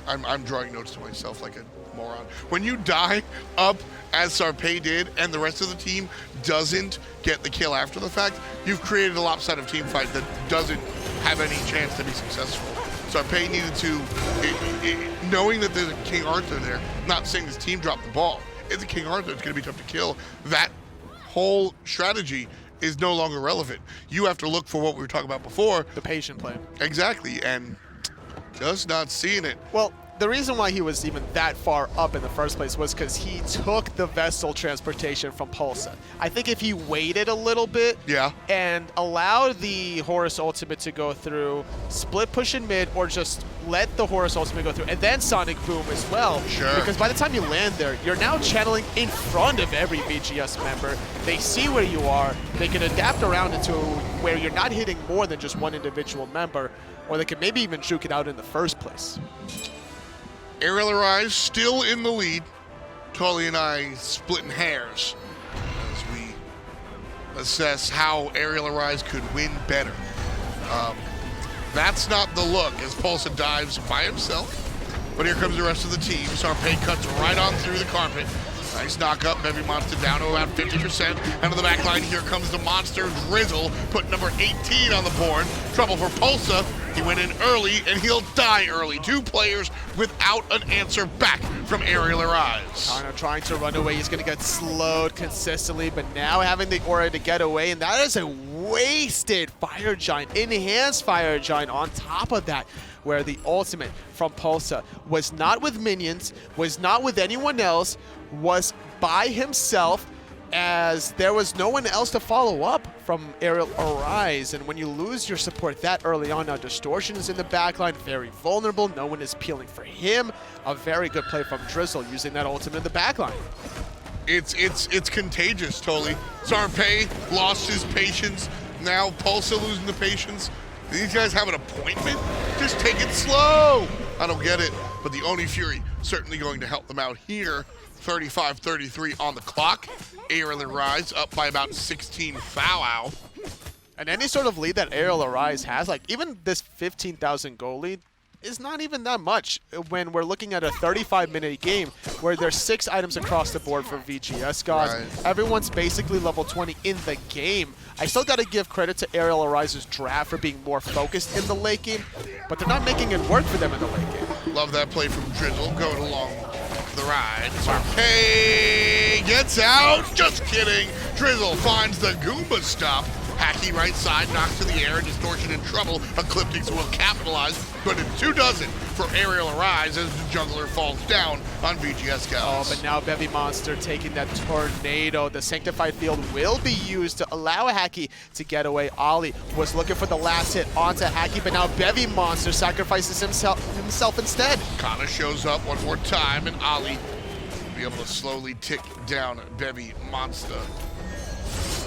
I'm drawing notes to myself like a moron. When you die up as SARPEII did and the rest of the team doesn't get the kill after the fact, you've created a lopsided team fight that doesn't have any chance to be successful. SARPEII needed to, knowing that there's a King Arthur there, not saying this team dropped the ball. It's a King Arthur, it's going to be tough to kill. That whole strategy is no longer relevant. You have to look for what we were talking about before. The patient play. Exactly, and just not seeing it. Well, the reason why he was even that far up in the first place was because he took the vessel transportation from Pulsza. I think if he waited a little bit and allowed the Horus ultimate to go through, split push in mid, or just let the Horus ultimate go through, and then Sonic Boom as well. Sure. Because by the time you land there, you're now channeling in front of every VGS member. They see where you are. They can adapt around into where you're not hitting more than just one individual member, or they can maybe even juke it out in the first place. Arial Arise still in the lead. Tully and I splitting hairs as we assess how Arial Arise could win better. That's not the look as Pulsza dives by himself. But here comes the rest of the team. SARPEII cuts right on through the carpet. Nice knock up, Bevy Monster down to about 50%. And on the back line, here comes the Monster Drizzle, put number 18 on the board. Trouble for Pulsza. He went in early, and he'll die early. 2 players without an answer back from Arial Arise. Kana trying to run away. He's going to get slowed consistently, but now having the aura to get away, and that is a wasted Fire Giant, enhanced Fire Giant on top of that, where the ultimate from Pulsza was not with minions, was not with anyone else, was by himself, as there was no one else to follow up from Arial Arise. And when you lose your support that early on, now Distortion is in the backline, very vulnerable, no one is peeling for him. A very good play from Drizzle using that ultimate in the backline. It's contagious, totally. SARPEII lost his patience. Now Pulsza losing the patience. These guys have an appointment? Just take it slow. I don't get it, but the Oni Fury certainly going to help them out here. 35-33 on the clock. Arial Arise up by about 16 foul. And any sort of lead that Arial Arise has, like even this 15,000 goal lead, is not even that much when we're looking at a 35-minute game where there's 6 items across the board for VGSGods. Right. Everyone's basically level 20 in the game. I still got to give credit to Arial Arise's draft for being more focused in the late game, but they're not making it work for them in the late game. Love that play from Drizzle, going along the ride. SARPEII gets out. Just kidding. Drizzle finds the Goomba stop. Hacky right side, knocks to the air, Distortion in trouble. ECLPTX will capitalize, but it's 2 dozen for Arial Arise as the jungler falls down on VGSGods. Oh, but now Bevy Monster taking that tornado. The Sanctified Field will be used to allow Hacky to get away. Ollie was looking for the last hit onto Hacky, but now Bevy Monster sacrifices himself instead. Kana shows up one more time, and Ollie will be able to slowly tick down Bevy Monster.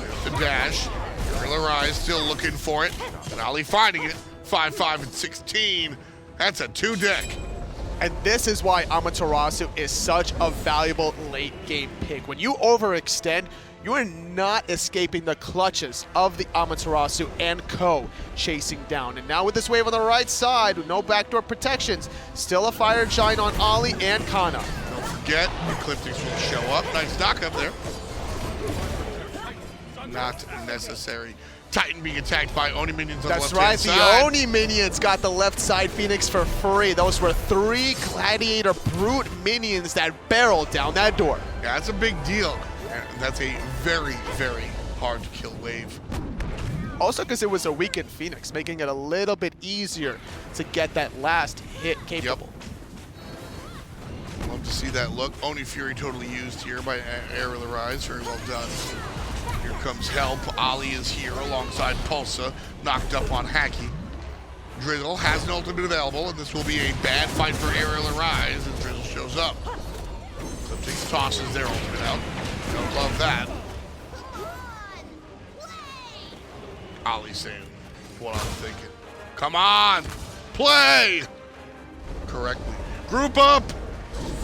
There's the dash. Arial Arise still looking for it, and Ollie finding it. 5-5 and 16. That's a 2-deck. And this is why Amaterasu is such a valuable late game pick. When you overextend, you are not escaping the clutches of the Amaterasu and co chasing down. And now with this wave on the right side, with no backdoor protections, still a Fire Giant on Ollie and Kana. Don't forget, ECLPTX will show up. Nice knock up there. Not necessary. Titan being attacked by Oni minions on That's the left-hand right, side. the Oni minions got the left side Phoenix for free. Those were 3 Gladiator Brute minions that barreled down that door. Yeah, that's a big deal. And that's a very, very hard to kill wave. Also because it was a weakened Phoenix, making it a little bit easier to get that last hit capable. Yep. Love to see that look. Oni Fury totally used here by Arial Arise. Very well done. Here comes help. Ollie is here alongside Pulsza, knocked up on Hacky. Drizzle has an ultimate available, and this will be a bad fight for Arial Arise as Drizzle shows up. ECLPTX tosses their ultimate out. Don't love that. Ollie saying what I'm thinking. Come on, play correctly. Group up.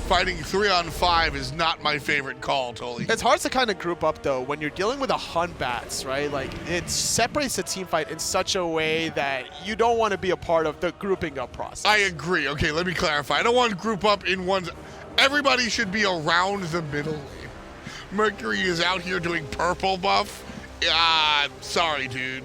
Fighting 3-on-5 is not my favorite call, Tolly. It's hard to kind of group up, though, when you're dealing with a Hun Batz, right? Like, it separates the team fight in such a way that you don't want to be a part of the grouping up process. I agree. Okay, let me clarify. I don't want to group up in ones. Everybody should be around the middle lane. Mercury is out here doing purple buff. Sorry, dude.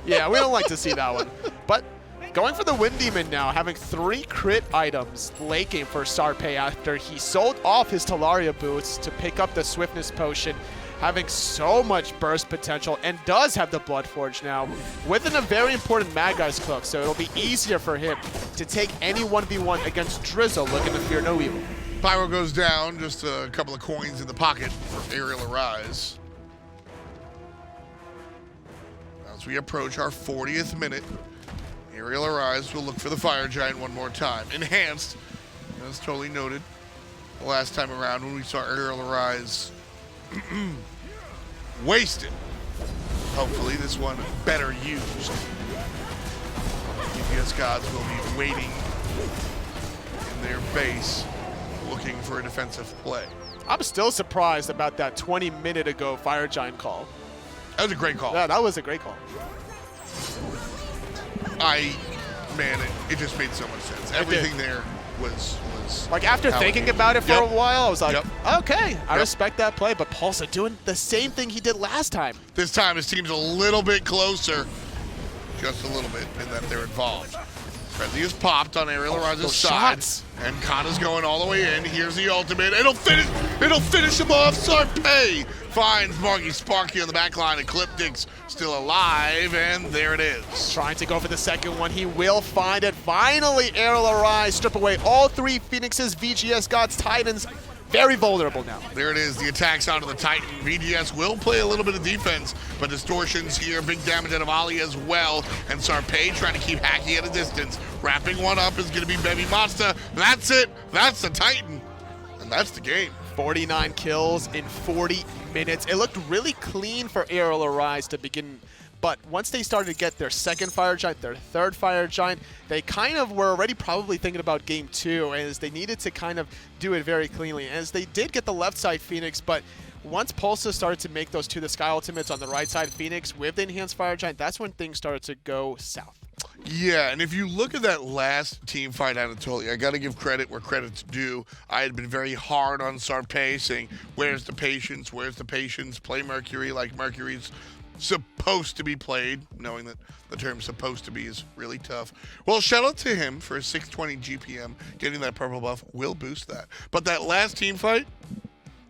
Yeah, we don't like to see that one. But going for the Wind Demon now, having 3 crit items late game for SARPEII after he sold off his Talaria boots to pick up the Swiftness Potion, having so much burst potential, and does have the Blood Forge now, within a very important Mad Guy's Cloak, so it'll be easier for him to take any 1v1 against Drizzle looking to fear no evil. Pyro goes down, just a couple of coins in the pocket for Arial Arise. As we approach our 40th minute, Arial Arise will look for the Fire Giant one more time. Enhanced, as totally noted, the last time around when we saw Arial Arise wasted. Hopefully this one better used. VGSGods will be waiting in their base, looking for a defensive play. I'm still surprised about that 20-minute ago Fire Giant call. That was a great call. Yeah, that was a great call. Man, it just made so much sense. Everything there was like, after thinking allocated. about it for a while, I was like, Yep. okay, I respect that play, but Pulsza doing the same thing he did last time. This time his team's a little bit closer, just a little bit, in that they're involved. Frenzy is popped on Arial Arise's those side, shots. and Kana's going all the way in. Here's the ultimate. It'll finish him off. SARPEII finds Marky Sparky on the back line. ECLPTX still alive, and there it is. Trying to go for the second one. He will find it. Finally, Arial Arise strip away all 3 Phoenixes, VGSGods, Titans. Very vulnerable now. There it is, the attacks onto the Titan. VGS will play a little bit of defense, but Distortion's here, big damage out of Ollie as well, and SARPEII trying to keep Hacky at a distance. Wrapping one up is going to be Bevy Monster. That's it. That's the Titan, and that's the game. 49 kills in 40 minutes. It looked really clean for Arial Arise to begin, but once they started to get their second Fire Giant, their third Fire Giant, they kind of were already probably thinking about game 2, as they needed to kind of do it very cleanly. As they did get the left side Phoenix, but once Pulsza started to make those 2 the Sky Ultimates on the right side Phoenix with the enhanced Fire Giant, that's when things started to go south. Yeah, and if you look at that last team fight, Anatoly, I got to give credit where credit's due. I had been very hard on SARPEII, saying, where's the patience? Where's the patience? Play Mercury like Mercury's supposed to be played, knowing that the term supposed to be is really tough. Well, shout out to him for his 620 GPM. Getting that purple buff will boost that. But that last team fight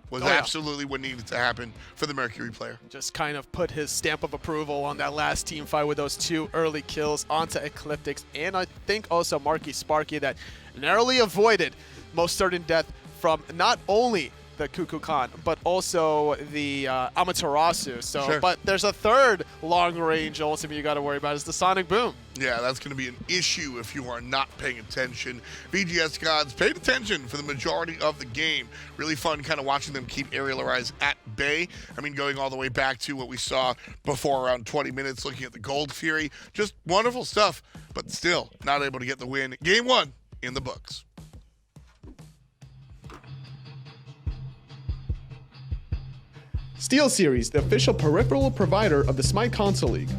was absolutely what needed to happen for the Mercury player. Just kind of put his stamp of approval on that last team fight with those 2 early kills onto ECLPTX, and I think also Marky Sparky that narrowly avoided most certain death from not only the Kukulkan, but also the Amaterasu. So, Sure. But there's a third long-range ultimate you got to worry about, is the Sonic Boom. Yeah, that's going to be an issue if you are not paying attention. VGSGods paid attention for the majority of the game. Really fun kind of watching them keep Arial Arise at bay. I mean, going all the way back to what we saw before around 20 minutes, looking at the Gold Fury. Just wonderful stuff, but still not able to get the win. Game 1 in the books. SteelSeries, the official peripheral provider of the SMITE Console League.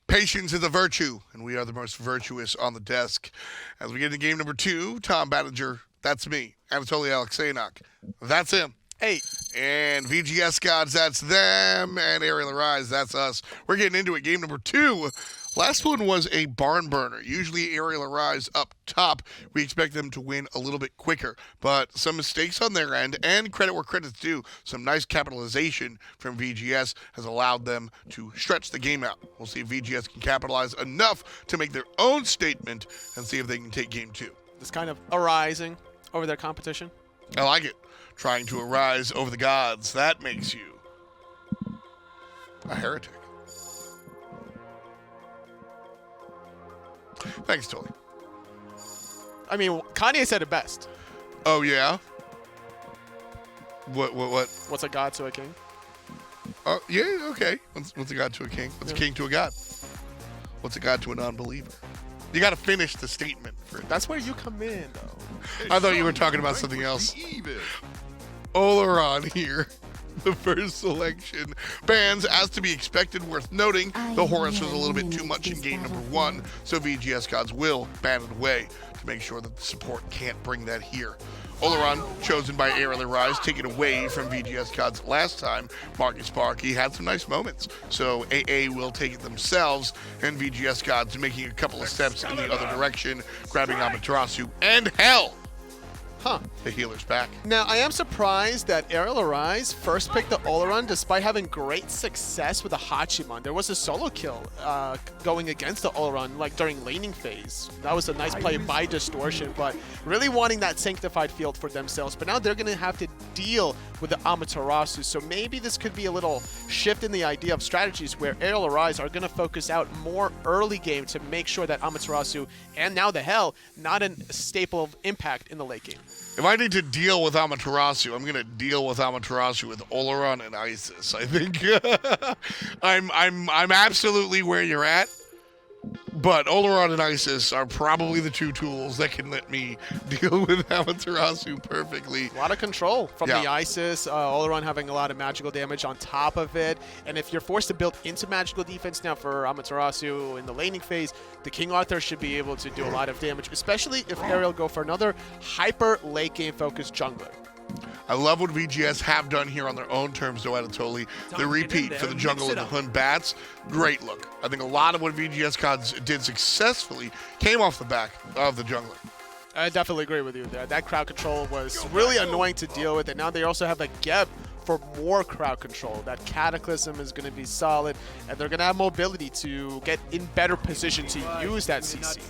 Patience is a virtue, and we are the most virtuous on the desk. As we get into game number 2, Tom Banninger, that's me. Anatoly Alexeyev, that's him. Hey. And VGSGods, that's them. And Arial Arise, that's us. We're getting into it. Game number 2. Last one was a barn burner. Usually Arial Arise up top. We expect them to win a little bit quicker. But some mistakes on their end, and credit where credit's due, some nice capitalization from VGS has allowed them to stretch the game out. We'll see if VGS can capitalize enough to make their own statement and see if they can take game 2. This kind of arising over their competition. I like it. Trying to arise over the gods. That makes you a heretic. Thanks, Tully. I mean, Kanye said it best. Oh, yeah? What? What's a god to a king? Oh, yeah, okay. What's a god to a king? What's a king to a god? What's a god to a non-believer? You got to finish the statement. That's where you come in, though. I thought you were talking about something else. Olorun here. The first selection. Bans, as to be expected, worth noting, the Horus was a little bit too much in game number 1, so VGSGods will ban it away to make sure that the support can't bring that here. Olorun, chosen by Arial Arise, taken away from VGSGods last time. Marcus Sparky had some nice moments. So AA will take it themselves, and VGSGods making a couple of steps in the other direction, grabbing Amaterasu and Hell. Huh. The healer's back. Now, I am surprised that Arial Arise first picked the Olorun despite having great success with the Hachiman. There was a solo kill going against the Olorun, like during laning phase. That was a nice play by Distortion, but really wanting that sanctified field for themselves. But now they're going to have to deal with the Amaterasu, so maybe this could be a little shift in the idea of strategies where Arial Arise are going to focus out more early game to make sure that Amaterasu and now the Hell not a staple of impact in the late game. If I need to deal with Amaterasu, I'm going to deal with Amaterasu with Olorun and Isis. I think I'm absolutely where you're at. But Olorun and Isis are probably the two tools that can let me deal with Amaterasu perfectly. A lot of control from the Isis. Olorun having a lot of magical damage on top of it. And if you're forced to build into magical defense now for Amaterasu in the laning phase, the King Arthur should be able to do a lot of damage, especially if Ariel go for another hyper late game focused jungler. I love what VGS have done here on their own terms, though, Anatoly. The repeat for the jungle and the Hun Batz, great look. I think a lot of what VGSGods did successfully came off the back of the jungler. I definitely agree with you there. That crowd control was really annoying to deal with, and now they also have a Geb for more crowd control. That Cataclysm is going to be solid, and they're going to have mobility to get in better position to use that CC.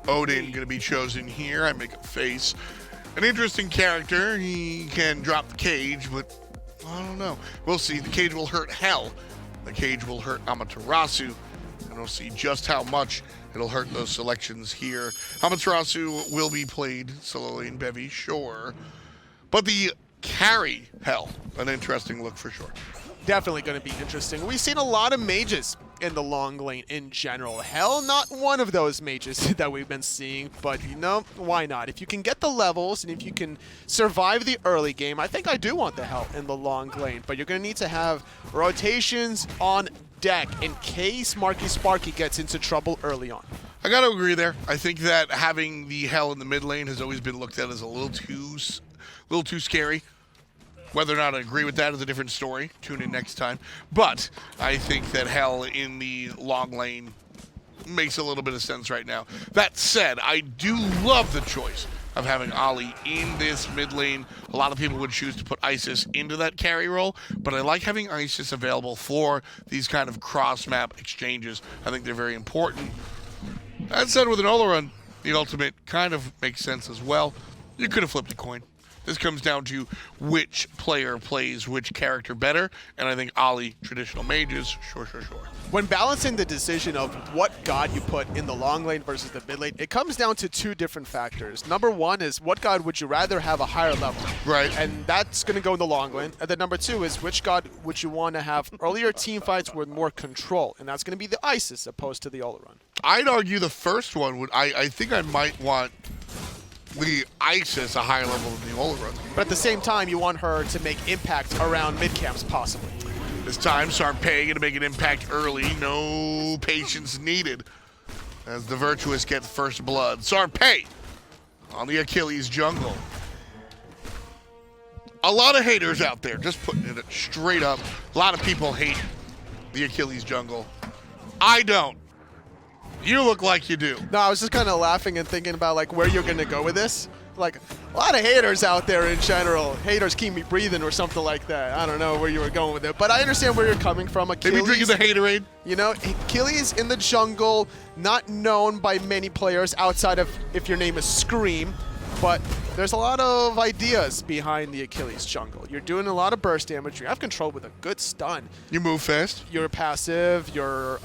Odin going to be chosen here. I make a face. An interesting character. He can drop the cage, but I don't know. We'll see. The cage will hurt Hell. The cage will hurt Amaterasu. And we'll see just how much it'll hurt those selections here. Amaterasu will be played solo lane bevy, sure. But the carry Hell, an interesting look for sure. Definitely going to be interesting. We've seen a lot of mages in the long lane in general. Hell, not one of those mages that we've been seeing, but you know, why not? If you can get the levels and if you can survive the early game, I think I do want the Hell in the long lane, but you're going to need to have rotations on deck in case Marky Sparky gets into trouble early on. I got to agree there. I think that having the Hell in the mid lane has always been looked at as a little too scary. Whether or not I agree with that is a different story. Tune in next time. But I think that Hell in the long lane makes a little bit of sense right now. That said, I do love the choice of having Ollie in this mid lane. A lot of people would choose to put Isis into that carry role, but I like having Isis available for these kind of cross-map exchanges. I think they're very important. That said, with an Olorun, the ultimate kind of makes sense as well. You could have flipped a coin. This comes down to which player plays which character better, and I think Ollie, traditional mages, sure. When balancing the decision of what god you put in the long lane versus the mid lane, it comes down to two different factors. Number one is what god would you rather have a higher level? Right. And that's going to go in the long lane. And then number two is which god would you want to have earlier team fights with more control? And that's going to be the Isis opposed to the Olorun. I'd argue the first one would, I think I might want the Isis a higher level than the Olorun. But at the same time, you want her to make impact around mid camps, possibly. This time, SARPEII going to make an impact early. No patience needed as the Virtuous gets first blood. SARPEII on the Achilles jungle. A lot of haters out there, just putting it straight up. A lot of people hate the Achilles jungle. I don't. You look like you do. No, I was just kind of laughing and thinking about like where you're going to go with this. Like a lot of haters out there in general. Haters keep me breathing or something like that. I don't know where you were going with it, but I understand where you're coming from. Achilles, maybe drinking the haterade. You know, Achilles in the jungle, not known by many players outside of if your name is Scream, but there's a lot of ideas behind the Achilles jungle. You're doing a lot of burst damage. You have control with a good stun. You move fast. Your passive, your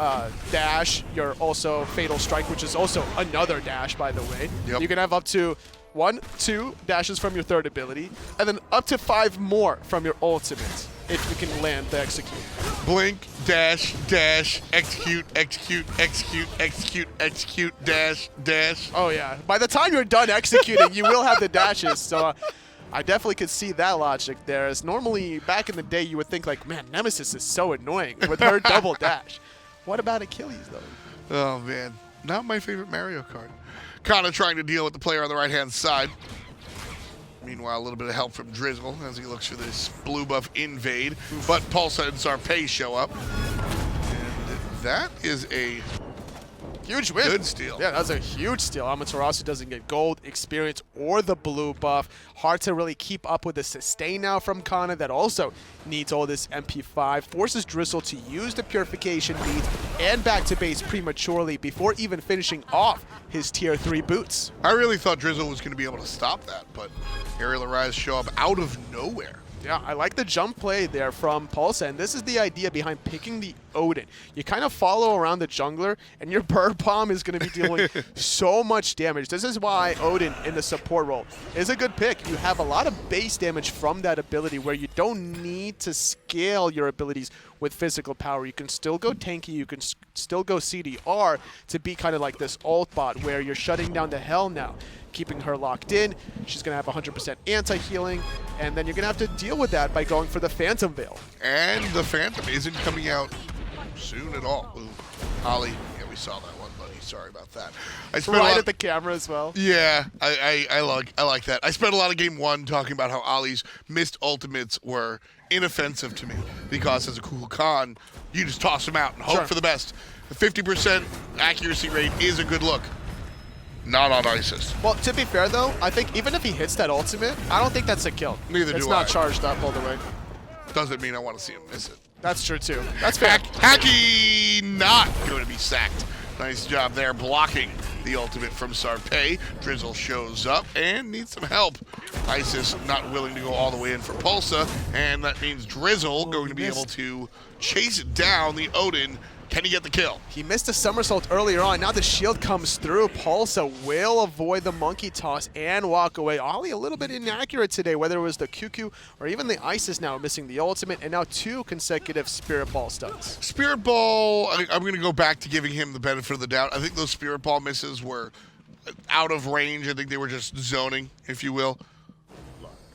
dash, your also Fatal Strike, which is also another dash, by the way. Yep. You can have up to 1, 2 dashes from your third ability, and then up to 5 more from your ultimate, if you can land the execute. Blink, dash, dash, execute, execute, execute, execute, execute, dash, dash. Oh yeah. By the time you're done executing, you will have the dashes. So I definitely could see that logic there. As normally back in the day, you would think like, man, Nemesis is so annoying with her double dash. What about Achilles though? Oh man, not my favorite Mario Kart. Kind of trying to deal with the player on the right-hand side. Meanwhile, a little bit of help from Drizzle as he looks for this blue buff invade. But Pulsza and SARPEII show up. And that is a huge win. Good steal. Yeah, that's a huge steal. Amaterasu doesn't get gold, experience, or the blue buff. Hard to really keep up with the sustain now from Kana that also needs all this MP5. Forces Drizzle to use the purification beads and back to base prematurely before even finishing off his tier 3 boots. I really thought Drizzle was going to be able to stop that, but Arial Arise show up out of nowhere. Yeah, I like the jump play there from Pulsza, and this is the idea behind picking the Odin. You kind of follow around the jungler, and your bird bomb is going to be dealing so much damage. This is why Odin in the support role is a good pick. You have a lot of base damage from that ability where you don't need to scale your abilities with physical power. You can still go tanky, you can still go CDR to be kind of like this ult bot where you're shutting down the hell now, keeping her locked in. She's going to have 100% anti-healing, and then you're going to have to deal with that by going for the Phantom Veil. And the Phantom isn't coming out soon at all. Ooh, Ollie, yeah, we saw that one, buddy. Sorry about that. I spent Right at the camera as well. Yeah, I like that. I spent a lot of game one talking about how Ollie's missed ultimates were inoffensive to me because as a Kukulkan, you just toss them out and hope for the best. The 50% accuracy rate is a good look. Not on ISIS. Well, to be fair, though, I think even if he hits that ultimate, I don't think that's a kill. Neither do I. It's not charged up all the way. Doesn't mean I want to see him miss it. That's true, too. That's fair. Hachiman not going to be sacked. Nice job there blocking the ultimate from SARPEII. Drizzle shows up and needs some help. ISIS not willing to go all the way in for Pulsza, and that means Drizzle going to be able to chase down the Odin. Can he get the kill? He missed a somersault earlier on. Now the shield comes through. Pulsza will avoid the monkey toss and walk away. Ollie a little bit inaccurate today, whether it was the QQ or even the ISIS now missing the ultimate, and now 2 consecutive Spirit Ball stuns. Spirit Ball, I'm going to go back to giving him the benefit of the doubt. I think those Spirit Ball misses were out of range. I think they were just zoning, if you will.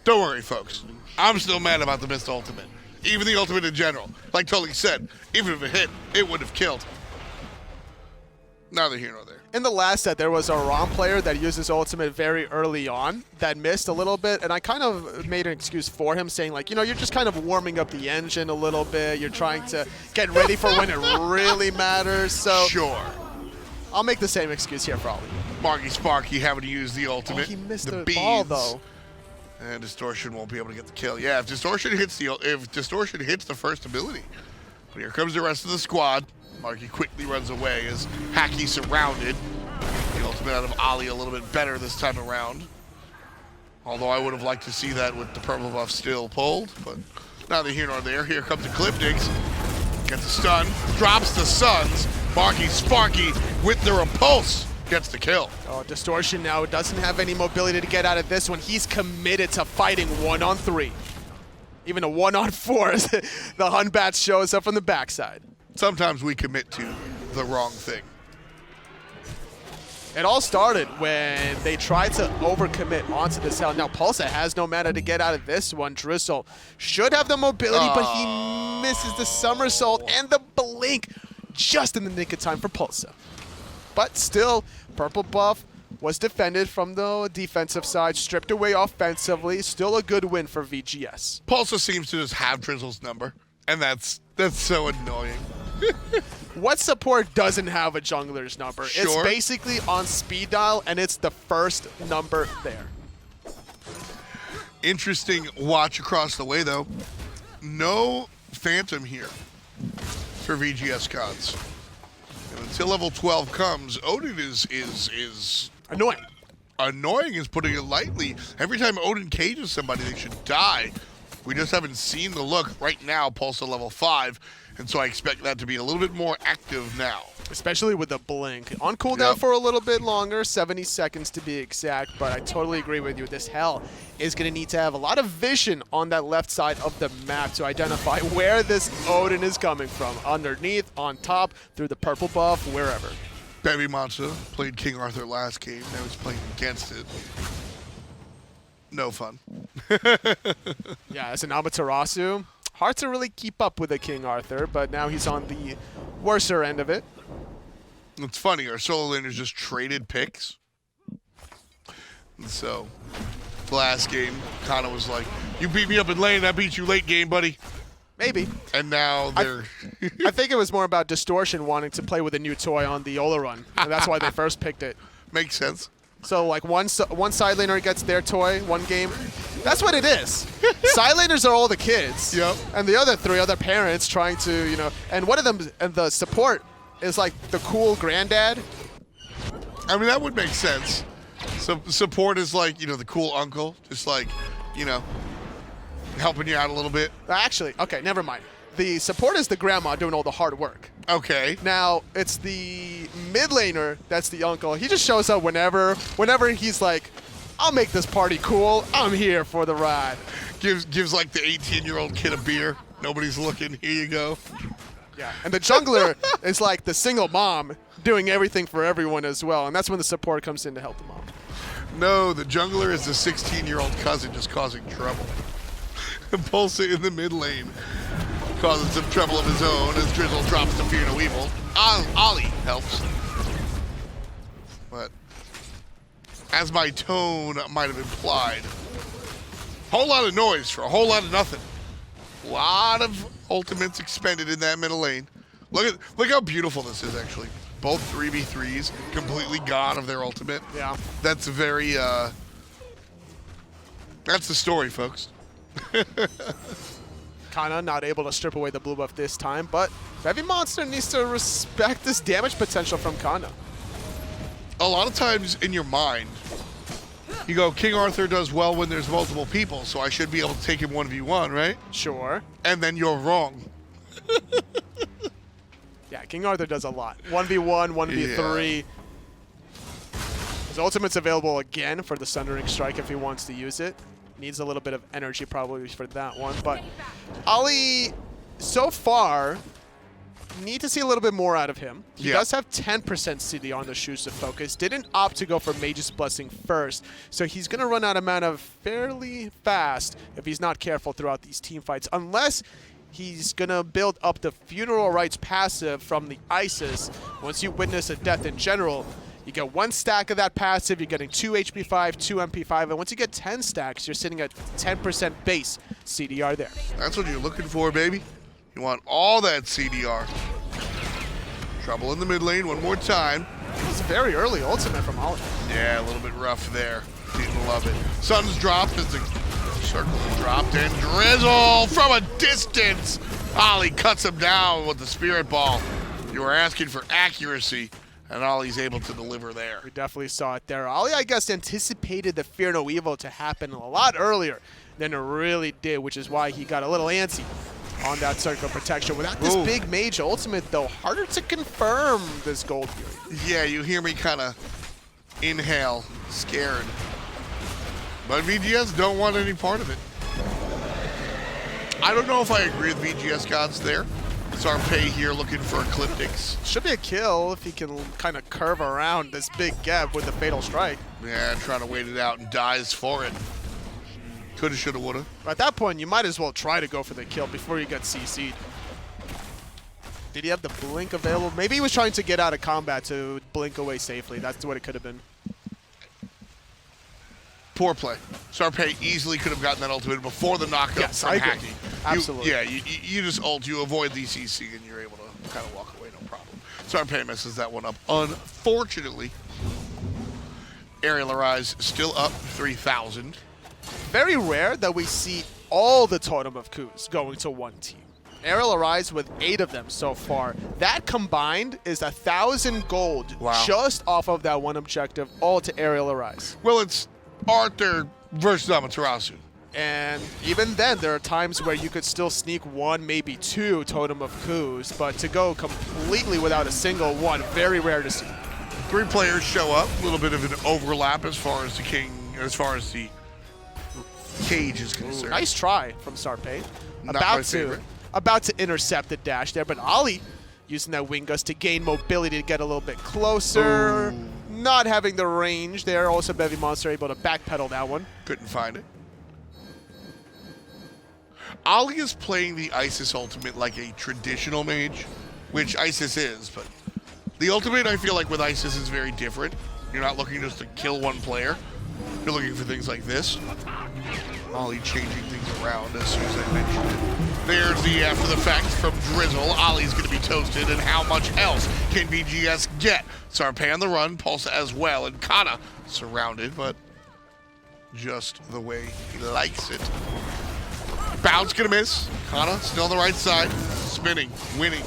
Don't worry, folks. I'm still mad about the missed ultimate. Even the ultimate in general. Like Tully said, even if it hit, it would have killed. Neither here nor there. In the last set, there was a ROM player that used his ultimate very early on that missed a little bit, and I kind of made an excuse for him, saying like, you know, you're just kind of warming up the engine a little bit. You're trying to get ready for when it really matters. So sure. I'll make the same excuse here for Ollie. Marky Sparky having to use the ultimate. Oh, he missed the beads. ball, though. And Distortion won't be able to get the kill. Yeah, if Distortion hits the first ability. But here comes the rest of the squad. Marky quickly runs away as Hacky surrounded. The ultimate out of Ollie a little bit better this time around. Although I would have liked to see that with the purple buff still pulled, but neither here nor there. Here comes the Ecliptics. Gets a stun, drops the Suns. Marky Sparky with the repulse. Gets the kill. Oh, Distortion now doesn't have any mobility to get out of this one. He's committed to fighting 1-on-3. Even a 1-on-4 as the Hun Batz shows up from the backside. Sometimes we commit to the wrong thing. It all started when they tried to overcommit onto this hell. Now Pulsza has no mana to get out of this one. Drizzle should have the mobility, but he misses the somersault and the blink just in the nick of time for Pulsza. But still, purple buff was defended from the defensive side, stripped away offensively. Still a good win for VGS. Pulsza seems to just have Drizzle's number, and that's so annoying. What support doesn't have a jungler's number? Sure. It's basically on speed dial, and it's the first number there. Interesting watch across the way, though. No Phantom here for VGSGods. And until level 12 comes, Odin is Annoying. Annoying is putting it lightly. Every time Odin cages somebody, they should die. We just haven't seen the look. Right now, Pulsza level 5, and so I expect that to be a little bit more active now. Especially with the blink. On cooldown for a little bit longer, 70 seconds to be exact, but I totally agree with you. This hell is going to need to have a lot of vision on that left side of the map to identify where this Odin is coming from. Underneath, on top, through the purple buff, wherever. Baby Monster played King Arthur last game. Now he's playing against it. No fun. Yeah, as an Amaterasu, hard to really keep up with a King Arthur, but now he's on the worser end of it. It's funny, our solo laners just traded picks. And so, last game. Kana was like, you beat me up in lane, I beat you late game, buddy. Maybe. And now they're... I think it was more about Distortion wanting to play with a new toy on the Olorun. And that's why they first picked it. Makes sense. So, like, one side laner gets their toy, one game. That's what it is. Side laners are all the kids. Yep. And the other three are their parents trying to, you know, and one of them, and the support is like the cool granddad. I mean, that would make sense. So support is like, you know, the cool uncle, just like, you know, helping you out a little bit. Actually, okay, never mind. The support is the grandma doing all the hard work. Okay. Now, it's the mid laner that's the uncle. He just shows up whenever he's like, I'll make this party cool. I'm here for the ride. Gives like the 18-year-old kid a beer. Nobody's looking. Here you go. Yeah, and the jungler is like the single mom doing everything for everyone as well, and that's when the support comes in to help the mom. No, the jungler is the 16-year-old cousin just causing trouble. Pulsza in the mid lane causes some trouble of his own as Drizzle drops to Fear No Evil. Ollie helps. But as my tone might have implied, whole lot of noise for a whole lot of nothing. A lot of ultimates expended in that middle lane. Look how beautiful this is, actually. Both 3v3s completely gone of their ultimate. Yeah. That's very, that's the story, folks. Kana not able to strip away the blue buff this time, but Heavy Monster needs to respect this damage potential from Kana. A lot of times in your mind, you go, King Arthur does well when there's multiple people, so I should be able to take him 1v1, right? Sure. And then you're wrong. Yeah, King Arthur does a lot. 1v1, 1v3. Yeah. His ultimate's available again for the Sundering Strike if he wants to use it. Needs a little bit of energy probably for that one. But Ollie, so far, need to see a little bit more out of him. He does have 10% CDR on the Shoes to Focus. Didn't opt to go for Mage's Blessing first. So he's going to run out of mana fairly fast if he's not careful throughout these team fights. Unless he's going to build up the Funeral Rites passive from the Isis. Once you witness a death in general, you get 1 stack of that passive, you're getting 2 HP5, 2 MP5, and once you get 10 stacks, you're sitting at 10% base CDR there. That's what you're looking for, baby. You want all that CDR. Trouble in the mid lane one more time. It's very early ultimate from Ollie. Yeah, a little bit rough there. Didn't love it. Sun's dropped as the circle is dropped, and Drizzle from a distance. Ollie cuts him down with the Spirit Ball. You were asking for accuracy, and Ollie's able to deliver there. We definitely saw it there. Ollie, I guess, anticipated the Fear No Evil to happen a lot earlier than it really did, which is why he got a little antsy on that circle protection. Without this big mage ultimate, though, harder to confirm this gold here. Yeah, you hear me kind of inhale, scared. But VGS don't want any part of it. I don't know if I agree with VGSGods there. SARPEII here looking for Ecliptics. Should be a kill if he can kind of curve around this big gap with the Fatal Strike. Yeah, trying to wait it out and dies for it. Coulda, shoulda, woulda. At that point, you might as well try to go for the kill before you get CC'd. Did he have the blink available? Maybe he was trying to get out of combat to blink away safely. That's what it could have been. Poor play. SARPEII easily could have gotten that ultimate before the knockup from I agree. hacking. Absolutely. You just ult, you avoid the CC, and you're able to kind of walk away, no problem. SARPEII messes that one up. Unfortunately, Arial Arise still up 3,000. Very rare that we see all the Totem of Coups going to one team. Arial Arise with 8 of them so far. That combined is 1,000 gold just off of that one objective, all to Arial Arise. Well, it's Arthur versus Amaterasu. And even then, there are times where you could still sneak 1, maybe 2 Totem of Coups, but to go completely without a single one, very rare to see. 3 players show up, a little bit of an overlap as far as the cage is concerned. Nice try from SARPEII. Not my favorite. About to intercept the dash there, but Ollie using that wing gust to gain mobility to get a little bit closer. Ooh. Not having the range there. Also, Heavy Monster able to backpedal that one. Couldn't find it. Ollie is playing the Isis ultimate like a traditional mage, which Isis is, but the ultimate I feel like with Isis is very different. You're not looking just to kill one player. You're looking for things like this. Ollie changing things around as soon as I mentioned it. There's the after the fact from Drizzle. Ollie's going to be toasted, and how much else can VGS get? SARPEII on the run, Pulsza as well, and Kana surrounded, but just the way he likes it. Bounce going to miss. Kana still on the right side, spinning, winning,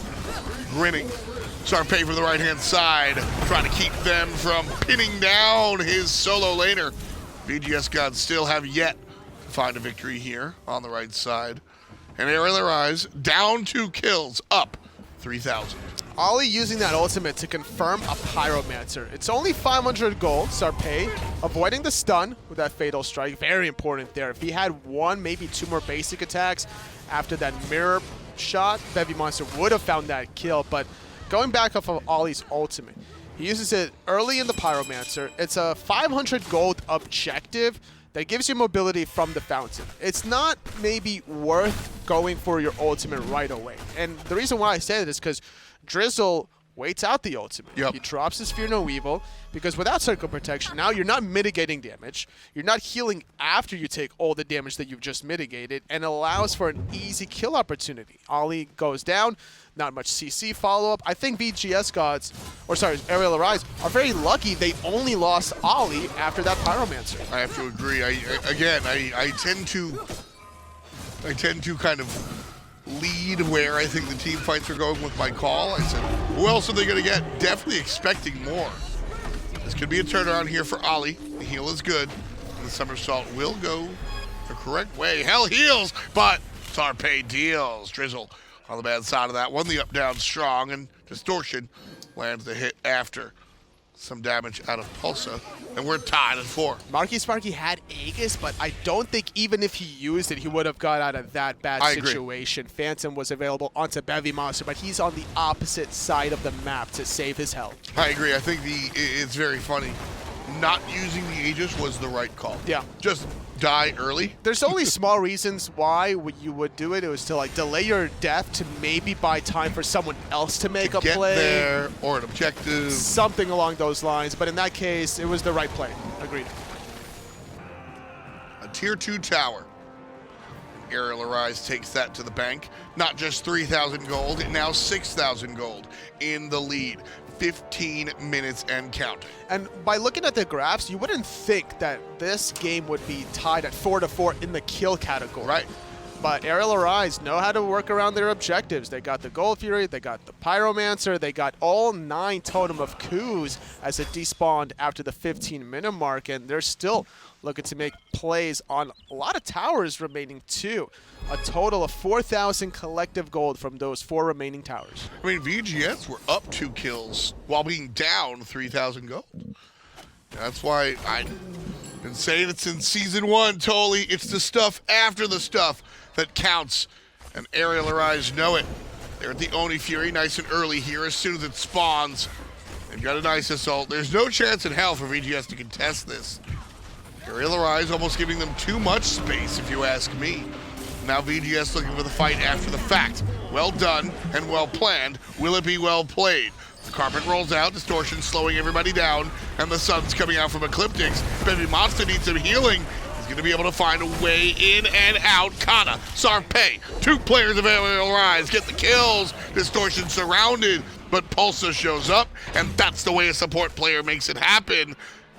grinning. SARPEII from the right-hand side, trying to keep them from pinning down his solo laner. VGSGods still have yet to find a victory here on the right side. And Arial Arise down 2 kills, up 3,000. Ollie using that ultimate to confirm a Pyromancer. It's only 500 gold. SARPEII avoiding the stun with that Fatal Strike. Very important there. If he had 1, maybe 2 more basic attacks after that mirror shot, VGSmonster would have found that kill. But going back off of Ollie's ultimate, he uses it early in the Pyromancer. It's a 500 gold objective that gives you mobility from the fountain. It's not maybe worth going for your ultimate right away. And the reason why I say that is because Drizzle waits out the ultimate. Yep. He drops his Fear No Evil, because without Circle Protection, now you're not mitigating damage. You're not healing after you take all the damage that you've just mitigated, and allows for an easy kill opportunity. Ollie goes down, not much CC follow-up. I think VGSGods, or sorry, Arial Arise, are very lucky they only lost Ollie after that Pyromancer. I have to agree. I tend to kind of lead where I think the team fights are going with my call. I said, who else are they going to get? Definitely expecting more. This could be a turnaround here for Ollie. The heal is good. And the somersault will go the correct way. Hell heals, but SARPEII deals. Drizzle on the bad side of that one. The up down strong, and Distortion lands the hit after some damage out of Pulsza, and we're tied at 4. Marky Sparky had Aegis, but I don't think even if he used it, he would have got out of that bad situation. Phantom was available onto VGSmonster, but he's on the opposite side of the map to save his health. I agree. I think it's very funny. Not using the Aegis was the right call. Yeah. Just die early. There's only small reasons why you would do it. It was to like delay your death to maybe buy time for someone else to make a play. Get there, or an objective. Something along those lines. But in that case, it was the right play. Agreed. A tier 2 tower. Arial Arise takes that to the bank. Not just 3,000 gold, now 6,000 gold in the lead. 15 minutes and count. And by looking at the graphs, you wouldn't think that this game would be tied at 4-4 in the kill category. Right. But Arial Arise know how to work around their objectives. They got the Gold Fury, they got the Pyromancer, they got all 9 Totem of Coups as it despawned after the 15-minute mark, and they're still looking to make plays on a lot of towers remaining too. A total of 4,000 collective gold from those 4 remaining towers. I mean, VGS were up 2 kills while being down 3,000 gold. That's why I've been saying it since Season 1, Totally. It's the stuff after the stuff that counts, and Arial Arise know it. They're at the Oni Fury nice and early here as soon as it spawns. They've got a nice assault. There's no chance in hell for VGS to contest this. Arial Arise almost giving them too much space, if you ask me. Now VGS looking for the fight after the fact. Well done and well planned. Will it be well played? The carpet rolls out, Distortion slowing everybody down, and the sun's coming out from ECLPTX. VGSmonster needs some healing. He's going to be able to find a way in and out. Kana, SARPEII, 2 players of Arial Arise get the kills. Distortion surrounded, but Pulsza shows up, and that's the way a support player makes it happen.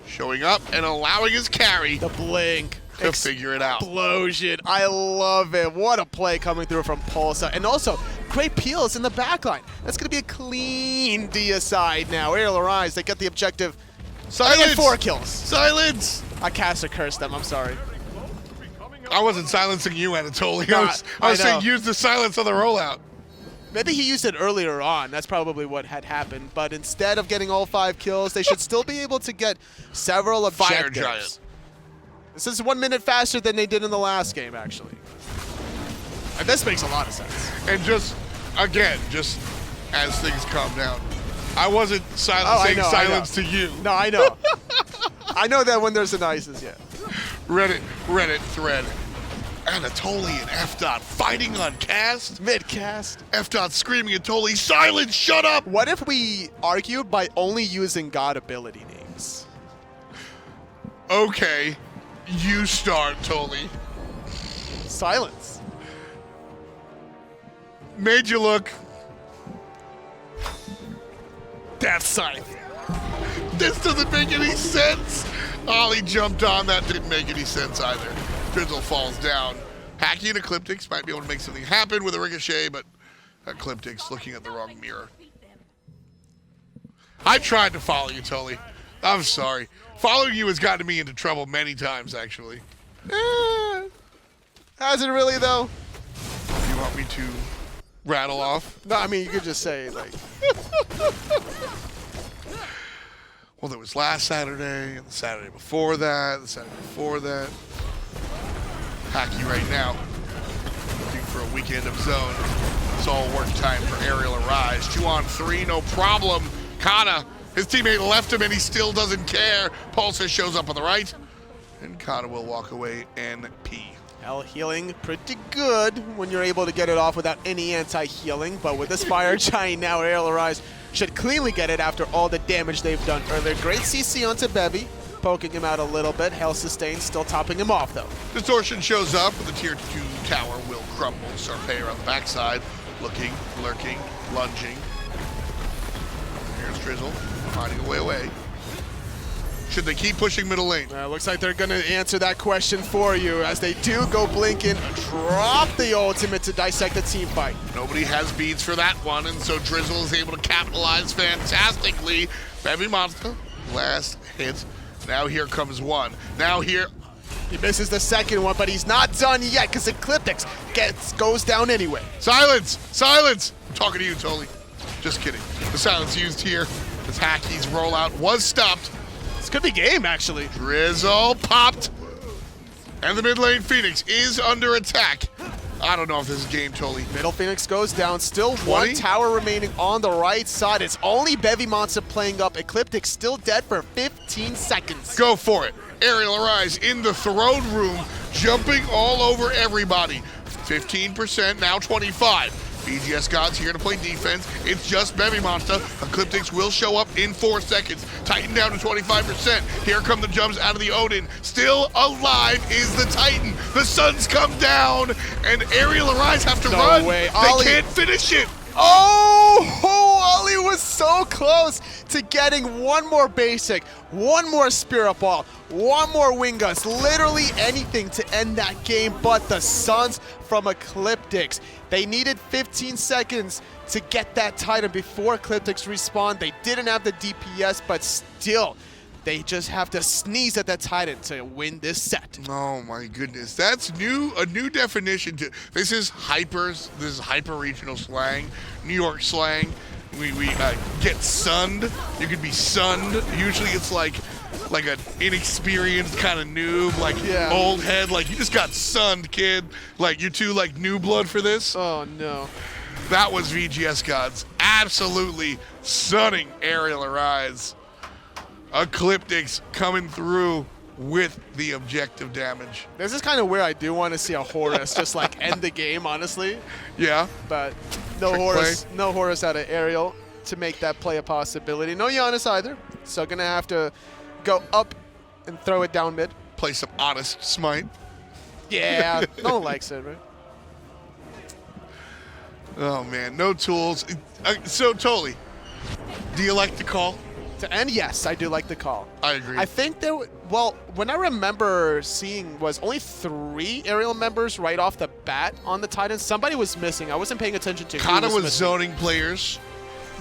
Showing up and allowing his carry The blink. to figure it out. Explosion. I love it. What a play coming through from Pulsza. And also, great peels in the backline. That's going to be a clean deicide now. Arial Arise, they get the objective. Silence! They get 4 kills. Silence! I cast a curse them. I'm sorry. I wasn't silencing you, Anatoly. Nah, I was I saying know. use the silence on the rollout. Maybe he used it earlier on. That's probably what had happened. But instead of getting all 5 kills, they should still be able to get several objectives. Fire Giant. This is 1 minute faster than they did in the last game, actually. And this makes a lot of sense. And just, again, just as things calm down, I wasn't saying silence to you. No, I know. I know that when there's an ISIS, yeah. Reddit thread. Anatoly and F-Dot fighting on cast. Mid-cast. F-Dot screaming at Totally, silence, shut up! What if we argued by only using God ability names? Okay, You start, Tolly. Silence. Made you look. Death Scythe. This doesn't make any sense. Ollie jumped on. That didn't make any sense either. Drizzle falls down. Hacky and Ecliptix might be able to make something happen with a ricochet, but Ecliptix looking at the wrong mirror. I tried to follow you, Tully. I'm sorry. Following you has gotten me into trouble many times, actually. Has it really, though? You want me to rattle off? No, I mean, you could just say, like... Well, there was last Saturday, and the Saturday before that, the Saturday before that. Hacky right now, looking for a weekend of zone. It's all work time for Arial Arise. 2-on-3, no problem. Kana, his teammate left him and he still doesn't care. Pulsza shows up on the right, and Kana will walk away and pee. Hell, healing pretty good when you're able to get it off without any anti-healing, but with this Fire Giant now, Arial Arise should cleanly get it after all the damage they've done earlier. Great CC onto Bevy, poking him out a little bit. Hell sustained, still topping him off though. Distortion shows up, but the tier 2 tower will crumble. SARPEII on the backside, looking, lurking, lunging. Here's Drizzle, finding a way away. Should they keep pushing middle lane? Looks like they're going to answer that question for you as they do go blinking, drop the ultimate to dissect the team fight. Nobody has beads for that one, and so Drizzle is able to capitalize fantastically. Bevy Monster, last hit. Now here comes one. Now here. He misses the second one, but he's not done yet because Ecliptix goes down anyway. Silence! Silence! I'm talking to you, Tolly. Just kidding. The silence used here as Hacky's rollout was stopped. This could be game, actually. Drizzle popped. And the mid lane Phoenix is under attack. I don't know if this is game, Tolly. Middle Phoenix goes down. Still 20? one tower remaining on the right side. It's only Bevy Monster playing up. Ecliptix still dead for 15 seconds. Go for it. Arial Arise in the throne room, jumping all over everybody. 15%, now 25. VGSGods here to play defense. It's just Bevy Monster. Ecliptix will show up in 4 seconds. Titan down to 25%. Here come the jumps out of the Odin. Still alive is the Titan. The sun's come down, and Arial Arise have to run. Way. They Ollie can't finish it. Ollie was so close to getting one more basic, one more Spirit Ball, one more Wing Guns, literally anything to end that game, but the Suns from Ecliptix. They needed 15 seconds to get that Titan before Ecliptix respawned. They didn't have the DPS, but still, they just have to sneeze at that Titan to win this set. Oh my goodness, that's new. A new definition to this is hypers. This is hyper regional slang, New York slang. We get sunned. You could be sunned. Usually it's like an inexperienced kind of noob, like old head. Like you just got sunned, kid. Like you're too like new blood for this. Oh no. That was VGSGods absolutely sunning Arial Arise. Ecliptix coming through with the objective damage. This is kind of where I do want to see a Horus just like end the game, honestly. Yeah. But no Trick Horus, play. no Horus out of Arial to make that play a possibility. No Giannis either. So gonna have to go up and throw it down mid. Play some honest smite. Yeah, no one likes it, right? Oh man, no tools. So Tolly, do you like the call? To end, yes, I do like the call. I agree. I think there, well, when I remember seeing was only 3 Arial members right off the bat on the Titans. Somebody was missing. I wasn't paying attention to who Kana was missing. zoning players,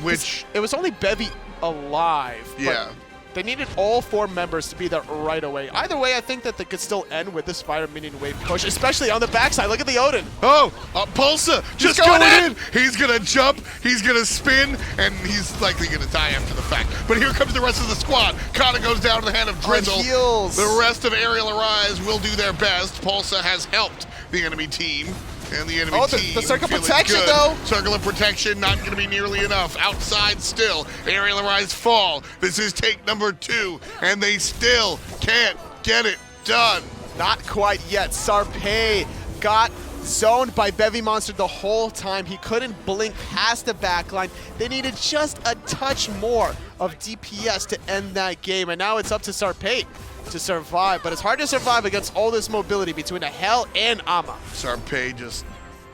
which It was only Bevy alive. but yeah. They needed all 4 members to be there right away. Either way, I think that they could still end with this Fire Minion Wave push, especially on the backside. Look at the Odin. Oh, Pulsza just going going in. in. He's gonna jump, he's gonna spin, and he's likely gonna die after the fact. But here comes the rest of the squad. Kana goes down to the hand of Drizzle. heals. The rest of Arial Arise will do their best. Pulsza has helped the enemy team. And the enemy team the circle feeling protection, good. though. Circle of protection not going to be nearly enough. Outside still. Arial Arise fall. This is take number 2, and they still can't get it done. Not quite yet. SARPEII got zoned by Bevy Monster the whole time. He couldn't blink past the backline. They needed just a touch more of DPS to end that game, and now it's up to SARPEII to survive, but it's hard to survive against all this mobility between a Hell and Ama. SARPEII just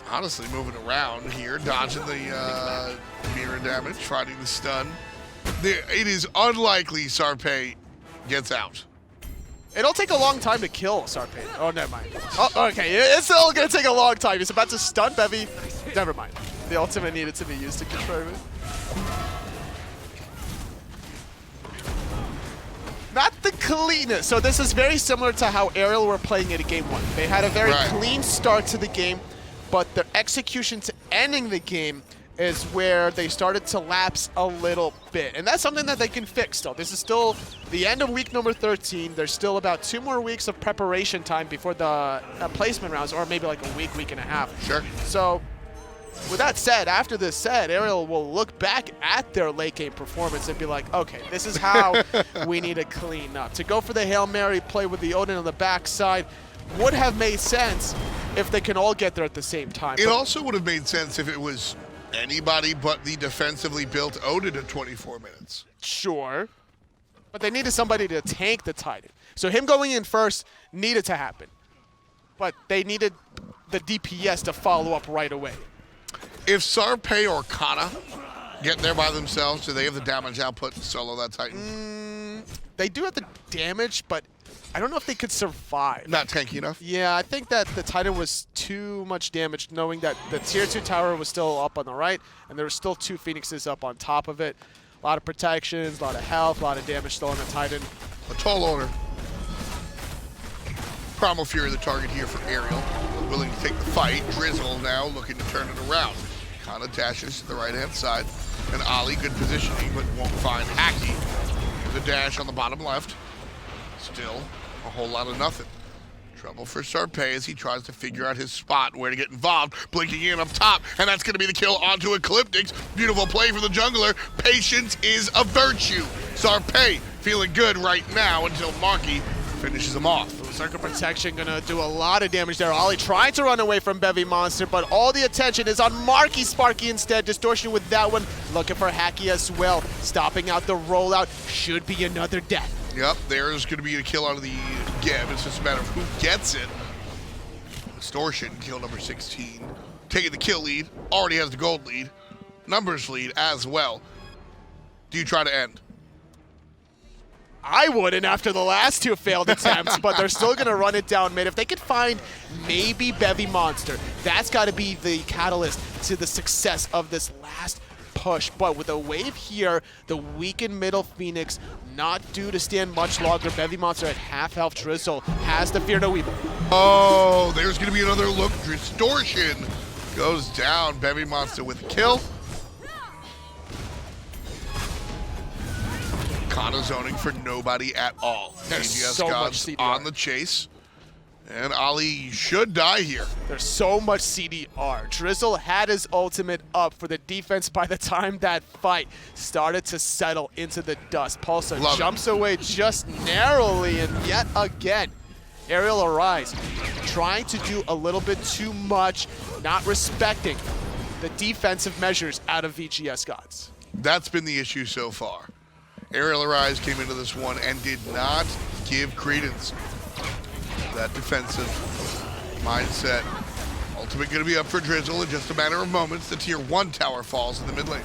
honestly moving around here, dodging the mirror damage, finding the stun. It is unlikely SARPEII gets out. It'll take a long time to kill SARPEII. Oh, never mind. Oh, okay, it's still gonna take a long time. He's about to stun Bevy. Never mind. The ultimate needed to be used to confirm it. Not the cleanest. So this is very similar to how Arial were playing it in game 1. They had a very clean start to the game, but their execution to ending the game is where they started to lapse a little bit. And that's something that they can fix still. This is still the end of week number 13. There's still about 2 more weeks of preparation time before the placement rounds, or maybe like a week, week and a half. Sure. So with that said, after this said, Arial will look back at their late game performance and be like, okay, this is how we need to clean up. To go for the Hail Mary play with the Odin on the backside would have made sense if they can all get there at the same time. It also would have made sense if it was anybody but the defensively built Odin at 24 minutes. Sure. But they needed somebody to tank the Titan. So him going in first needed to happen. But they needed the DPS to follow up right away. If SARPEII or Kana get there by themselves, do they have the damage output to solo that Titan? They do have the damage, but I don't know if they could survive. Not tanky enough? Yeah, I think that the Titan was too much damage, knowing that the tier 2 tower was still up on the right, and there were still 2 Phoenixes up on top of it. A lot of protections, a lot of health, a lot of damage still on the Titan. A tall order. Primal Fury the target here for Arial. Willing to take the fight. Drizzle now looking to turn it around. Kana dashes to the right-hand side. And Ollie, good positioning, but won't find Hacky. The dash on the bottom left. Still a whole lot of nothing. Trouble for SARPEII as he tries to figure out his spot, where to get involved. Blinking in up top, and that's going to be the kill onto ECLPTX. Beautiful play for the jungler. Patience is a virtue. SARPEII feeling good right now until Marky finishes him off. Circle protection gonna do a lot of damage there. Ollie trying to run away from Bevy Monster, but all the attention is on Marky Sparky instead. Distortion with that one. Looking for Hacky as well. Stopping out the rollout. Should be another death. Yep, there's going to be a kill out of the Geb. It's just a matter of who gets it. Distortion, kill number 16. Taking the kill lead. Already has the gold lead. Numbers lead as well. Do you try to end? I wouldn't after the last 2 failed attempts, but they're still going to run it down mid. If they could find maybe Bevy Monster, that's got to be the catalyst to the success of this last push. But with a wave here, the weakened middle Phoenix not due to stand much longer. Bevy Monster at half health. Drizzle has the Fear No Evil. Oh, there's going to be another look. Distortion goes down. Bevy Monster with a kill. Kana zoning for nobody at all. There's VGS so much Gods CDR on the chase. And Ollie should die here. There's so much CDR. Drizzle had his ultimate up for the defense by the time that fight started to settle into the dust. Pulsza jumps away just narrowly, and yet again, Arial Arise trying to do a little bit too much, not respecting the defensive measures out of VGSGods. That's been the issue so far. Arial Arise came into this one and did not give credence to that defensive mindset. Ultimate going to be up for Drizzle in just a matter of moments. The tier 1 tower falls in the mid lane.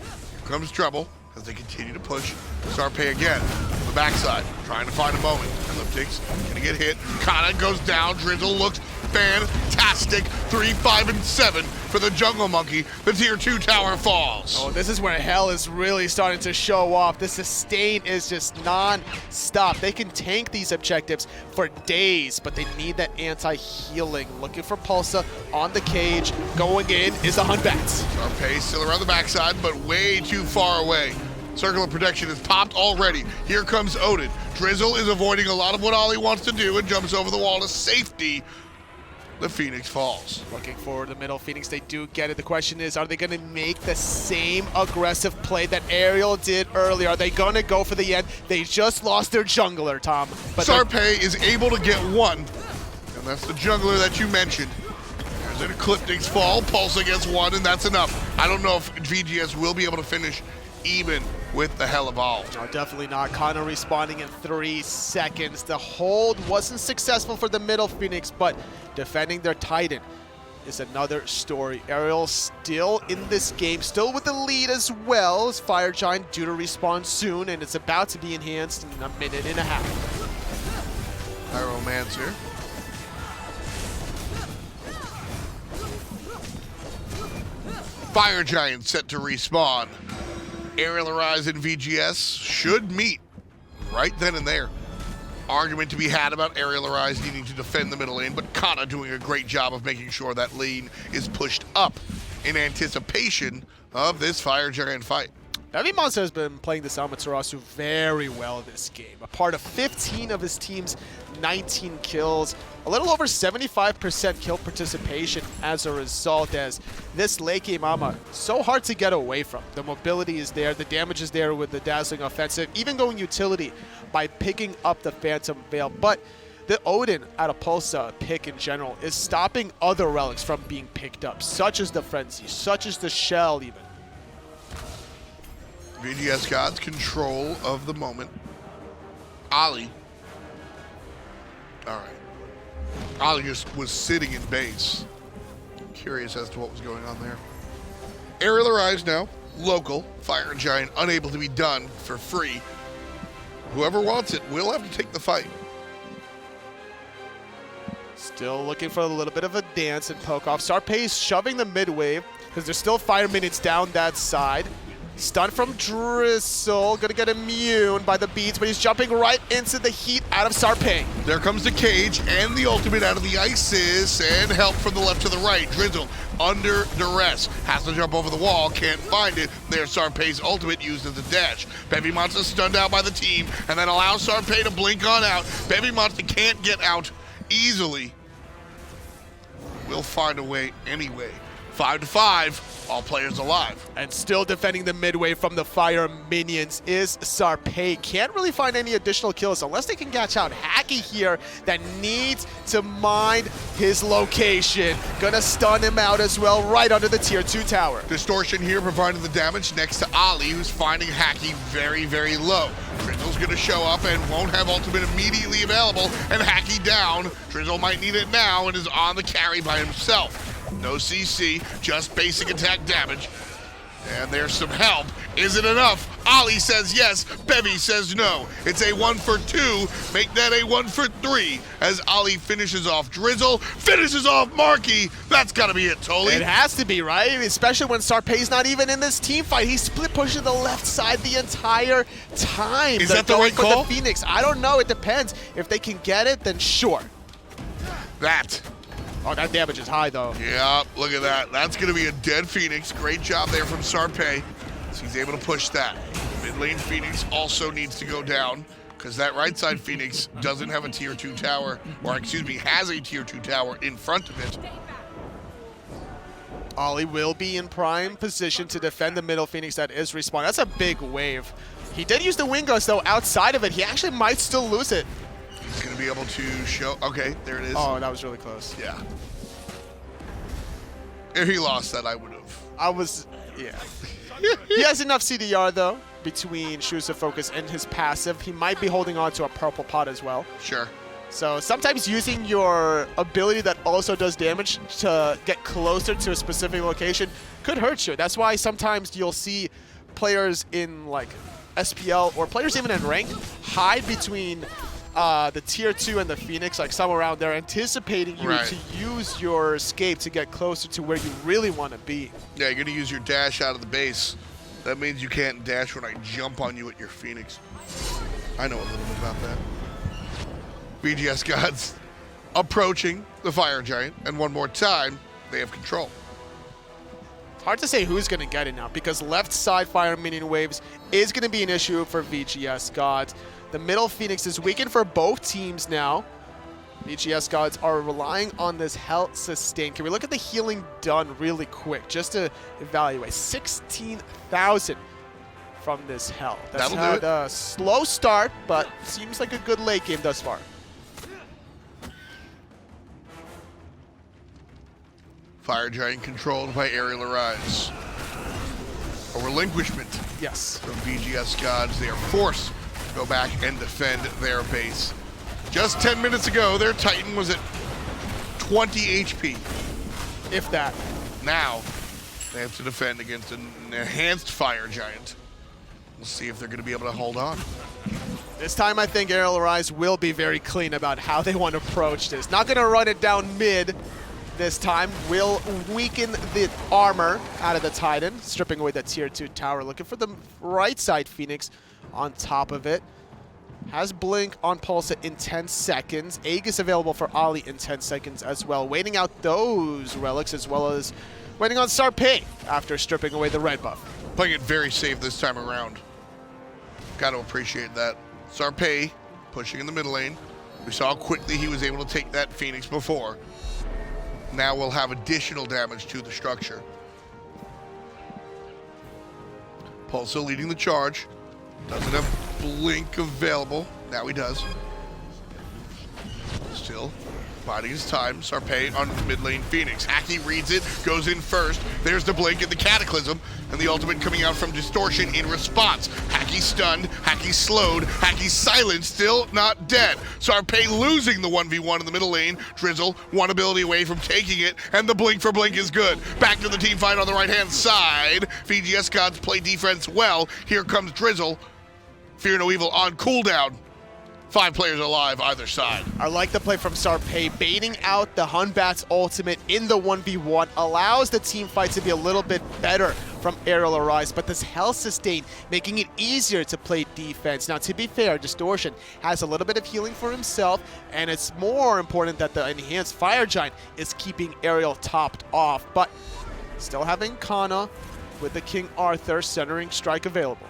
Here comes trouble as they continue to push. SARPEII again on the backside, trying to find a moment. ECLPTX going to get hit. Kana goes down. Drizzle looks fantastic. 3, 5, and 7 for the Jungle Monkey. The tier 2 tower falls. Oh, this is where Hell is really starting to show off. The sustain is just non-stop. They can tank these objectives for days, but they need that anti-healing. Looking for Pulsza on the cage. Going in is the Hun Batz. SARPEII still around the backside, but way too far away. Circle of protection is popped already. Here comes Odin. Drizzle is avoiding a lot of what Ollie wants to do and jumps over the wall to safety. The Phoenix falls. Looking for the middle Phoenix, they do get it. The question is, are they going to make the same aggressive play that Arial did earlier? Are they going to go for the end? They just lost their jungler, Tom. But SARPEII is able to get one, and that's the jungler that you mentioned. There's an Ecliptic's fall. Pulsza gets one, and that's enough. I don't know if VGS will be able to finish even with the Hell Evolved. No, definitely not. Kana responding in 3 seconds. The hold wasn't successful for the middle Phoenix, but defending their Titan is another story. Ariel still in this game, still with the lead as well, as Fire Giant due to respawn soon, and it's about to be enhanced in a minute and a half. Pyromancer. Fire Giant set to respawn. Arial Arise and VGS should meet right then and there. Argument to be had about Arial Arise needing to defend the middle lane, but Kana doing a great job of making sure that lane is pushed up in anticipation of this Fire Giant fight. Heavy Monster has been playing this Amaterasu very well this game. A part of 15 of his team's 19 kills, a little over 75% kill participation as a result, as this late game Ama so hard to get away from. The mobility is there, the damage is there with the dazzling offensive, even going utility by picking up the Phantom Veil. But the Odin out of Pulsza pick in general is stopping other relics from being picked up, such as the Frenzy, such as the Shell even. VGSGods control of the moment. Ollie. All right. Ollie just was sitting in base. Curious as to what was going on there. Arial Arise now. Local. Fire Giant unable to be done for free. Whoever wants it will have to take the fight. Still looking for a little bit of a dance and poke off. SARPEII shoving the mid wave because there's still fire minions down that side. Stun from Drizzle, gonna get immune by the beats, but he's jumping right into the heat out of SARPEII. There comes the cage and the ultimate out of the ISIS, and help from the left to the right. Drizzle under duress, has to jump over the wall, can't find it. There's SARPEII's ultimate used as a dash. Bevy Monster stunned out by the team, and then allows SARPEII to blink on out. Bevy Monster can't get out easily. We'll find a way anyway. 5-5, all players alive. And still defending the midway from the fire minions is SARPEII. Can't really find any additional kills unless they can catch out Hacky here that needs to mind his location. Gonna stun him out as well, right under the tier 2 tower. Distortion here providing the damage next to Ali, who's finding Hacky very, very low. Drizzle's gonna show up and won't have ultimate immediately available, and Hacky down. Drizzle might need it now and is on the carry by himself. No CC, just basic attack damage. And there's some help. Is it enough? Ollie says yes, Bevy says no. It's a 1 for 2, make that a 1 for 3 as Ollie finishes off Drizzle, finishes off Marky. That's gotta be it, Toli. It has to be, right? Especially when SARPEII's not even in this team fight. He's split pushing the left side the entire time. Is that the right call? The Phoenix. I don't know, it depends. If they can get it, then sure. Oh, that damage is high, though. Yeah, look at that. That's going to be a dead Phoenix. Great job there from SARPEII. So he's able to push that. Mid lane Phoenix also needs to go down because that right side Phoenix doesn't have a tier 2 tower, or excuse me, has a tier 2 tower in front of it. Ollie will be in prime position to defend the middle Phoenix that is respawn. That's a big wave. He did use the Wing Gust, though, outside of it. He actually might still lose it. He's going to be able to show. Okay, there it is. Oh, that was really close. Yeah. If he lost that, I would have. Yeah. He has enough CDR, though, between Shoes of Focus and his passive. He might be holding on to a purple pot as well. Sure. So sometimes using your ability that also does damage to get closer to a specific location could hurt you. That's why sometimes you'll see players in, like, SPL or players even in rank hide between the tier 2 and the Phoenix, like somewhere around there, anticipating you to use your escape to get closer to where you really want to be. Yeah, you're going to use your dash out of the base. That means you can't dash when I jump on you at your Phoenix. I know a little bit about that. VGSGods approaching the Fire Giant, and one more time, they have control. Hard to say who's going to get it now, because left side fire minion waves is going to be an issue for VGSGods. The middle Phoenix is weakened for both teams now. VGSGods are relying on this health sustain. Can we look at the healing done really quick, just to evaluate? 16,000 from this health. That's That'll do it. A slow start, but seems like a good late game thus far. Fire Giant controlled by Arial Arise. A relinquishment Yes. from VGSGods. They are forced to go back and defend their base. Just 10 minutes ago, their Titan was at 20 HP. If that. Now, they have to defend against an enhanced Fire Giant. We'll see if they're going to be able to hold on. This time I think Arial Arise will be very clean about how they want to approach this. Not going to run it down mid this time. Will weaken the armor out of the Titan, stripping away the tier 2 tower. Looking for the right side Phoenix on top of it. Has Blink on Pulsza in 10 seconds. Aegis available for Ollie in 10 seconds as well. Waiting out those relics as well as waiting on SARPEII after stripping away the red buff. Playing it very safe this time around. Got to appreciate that. SARPEII pushing in the mid lane. We saw how quickly he was able to take that Phoenix before. Now we'll have additional damage to the structure. Pulsza leading the charge. Doesn't have Blink available. Now he does. Still biding his time. SARPEII on mid lane Phoenix. Hachi reads it, goes in first. There's the Blink and the Cataclysm, and the ultimate coming out from Distortion in response. Hachi stunned, Hachi slowed, Hachi silenced, still not dead. SARPEII losing the 1v1 in the middle lane. Drizzle, one ability away from taking it, and the Blink for Blink is good. Back to the team fight on the right-hand side. VGSGods play defense well. Here comes Drizzle. Fear no evil on cooldown. 5 players alive either side. I like the play from SARPEII. Baiting out the Batz ultimate in the 1v1 allows the team fight to be a little bit better from Arial Arise, but this health sustain making it easier to play defense. Now, to be fair, Distortion has a little bit of healing for himself, and it's more important that the enhanced Fire Giant is keeping Arial topped off, but still having Kana with the King Arthur centering strike available.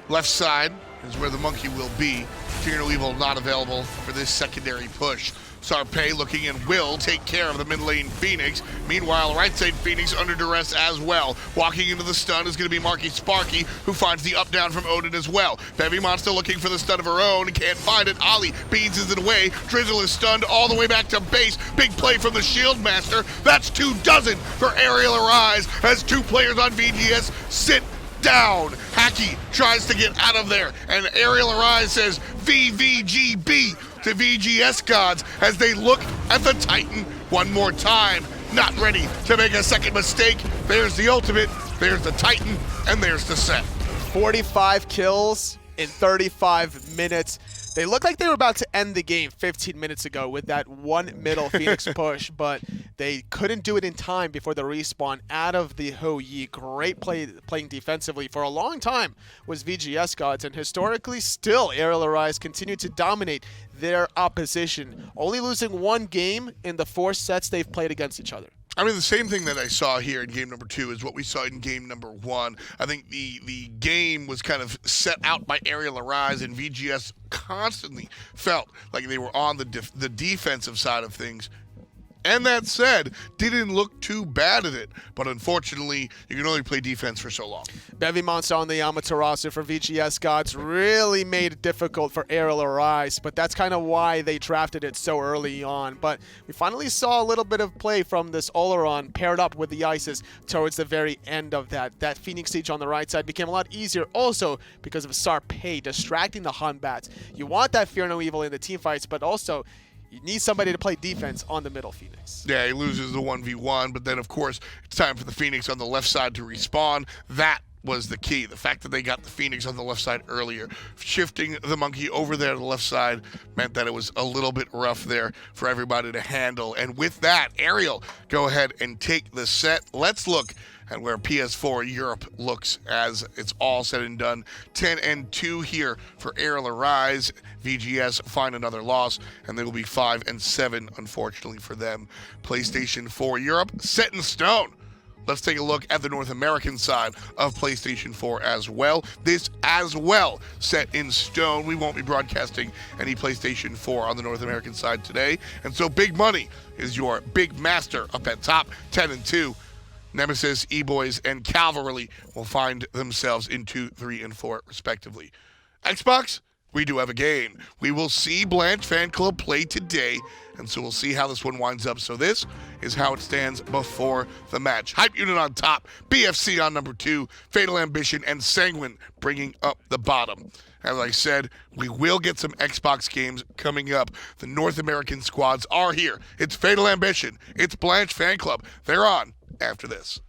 Left side is where the monkey will be. Fear no evil not available for this secondary push. SARPEII looking and will take care of the mid lane Phoenix. Meanwhile, right side Phoenix under duress as well. Walking into the stun is going to be Marky Sparky, who finds the up down from Odin as well. Bevy Monster looking for the stun of her own, can't find it. Ollie beans it away. Drizzle is stunned all the way back to base. Big play from the Shield Master. That's 24 for Arial Arise as 2 players on VGS sit down. Hachi tries to get out of there, and Arial Arise says VVGB to VGSGods as they look at the Titan one more time. Not ready to make a second mistake. There's the ultimate, there's the Titan, and there's the set. 45 kills in 35 minutes. They looked like they were about to end the game 15 minutes ago with that one middle Phoenix push, but they couldn't do it in time before the respawn out of the OIIy. Great play playing defensively for a long time was VGSGods, and historically still Arial Arise continued to dominate their opposition, only losing 1 game in the 4 sets they've played against each other. I mean, the same thing that I saw here in game number 2 is what we saw in game number 1. I think the game was kind of set out by Arial Arise, and VGS constantly felt like they were on the defensive side of things. And that said, didn't look too bad at it. But unfortunately, you can only play defense for so long. Bevy Monster on the Amaterasu for VGSGods really made it difficult for Arial Arise, but that's kind of why they drafted it so early on. But we finally saw a little bit of play from this Olorun paired up with the Isis towards the very end of that. That Phoenix Siege on the right side became a lot easier also because of SARPEII distracting the Batz. You want that Fear No Evil in the team fights, but also you need somebody to play defense on the middle Phoenix. Yeah, he loses the 1v1, but then, of course, it's time for the Phoenix on the left side to respawn. That was the key. The fact that they got the Phoenix on the left side earlier, shifting the monkey over there to the left side meant that it was a little bit rough there for everybody to handle. And with that, Arial, go ahead and take the set. Let's look at where PS4 Europe looks as it's all said and done. 10-2 here for Arial Arise. VGS find another loss, and they will be 5-7, unfortunately for them. PlayStation 4 Europe, set in stone. Let's take a look at the North American side of PlayStation 4 as well. This as well, set in stone. We won't be broadcasting any PlayStation 4 on the North American side today. And so Big Money is your big master up at top, 10-2. Nemesis, E-Boys, and Cavalry will find themselves in 2, 3, and 4, respectively. Xbox, we do have a game. We will see Blanche Fan Club play today, and so we'll see how this one winds up. So this is how it stands before the match. Hype Unit on top, BFC on number 2, Fatal Ambition, and Sanguine bringing up the bottom. As I said, we will get some Xbox games coming up. The North American squads are here. It's Fatal Ambition. It's Blanche Fan Club. They're on after this.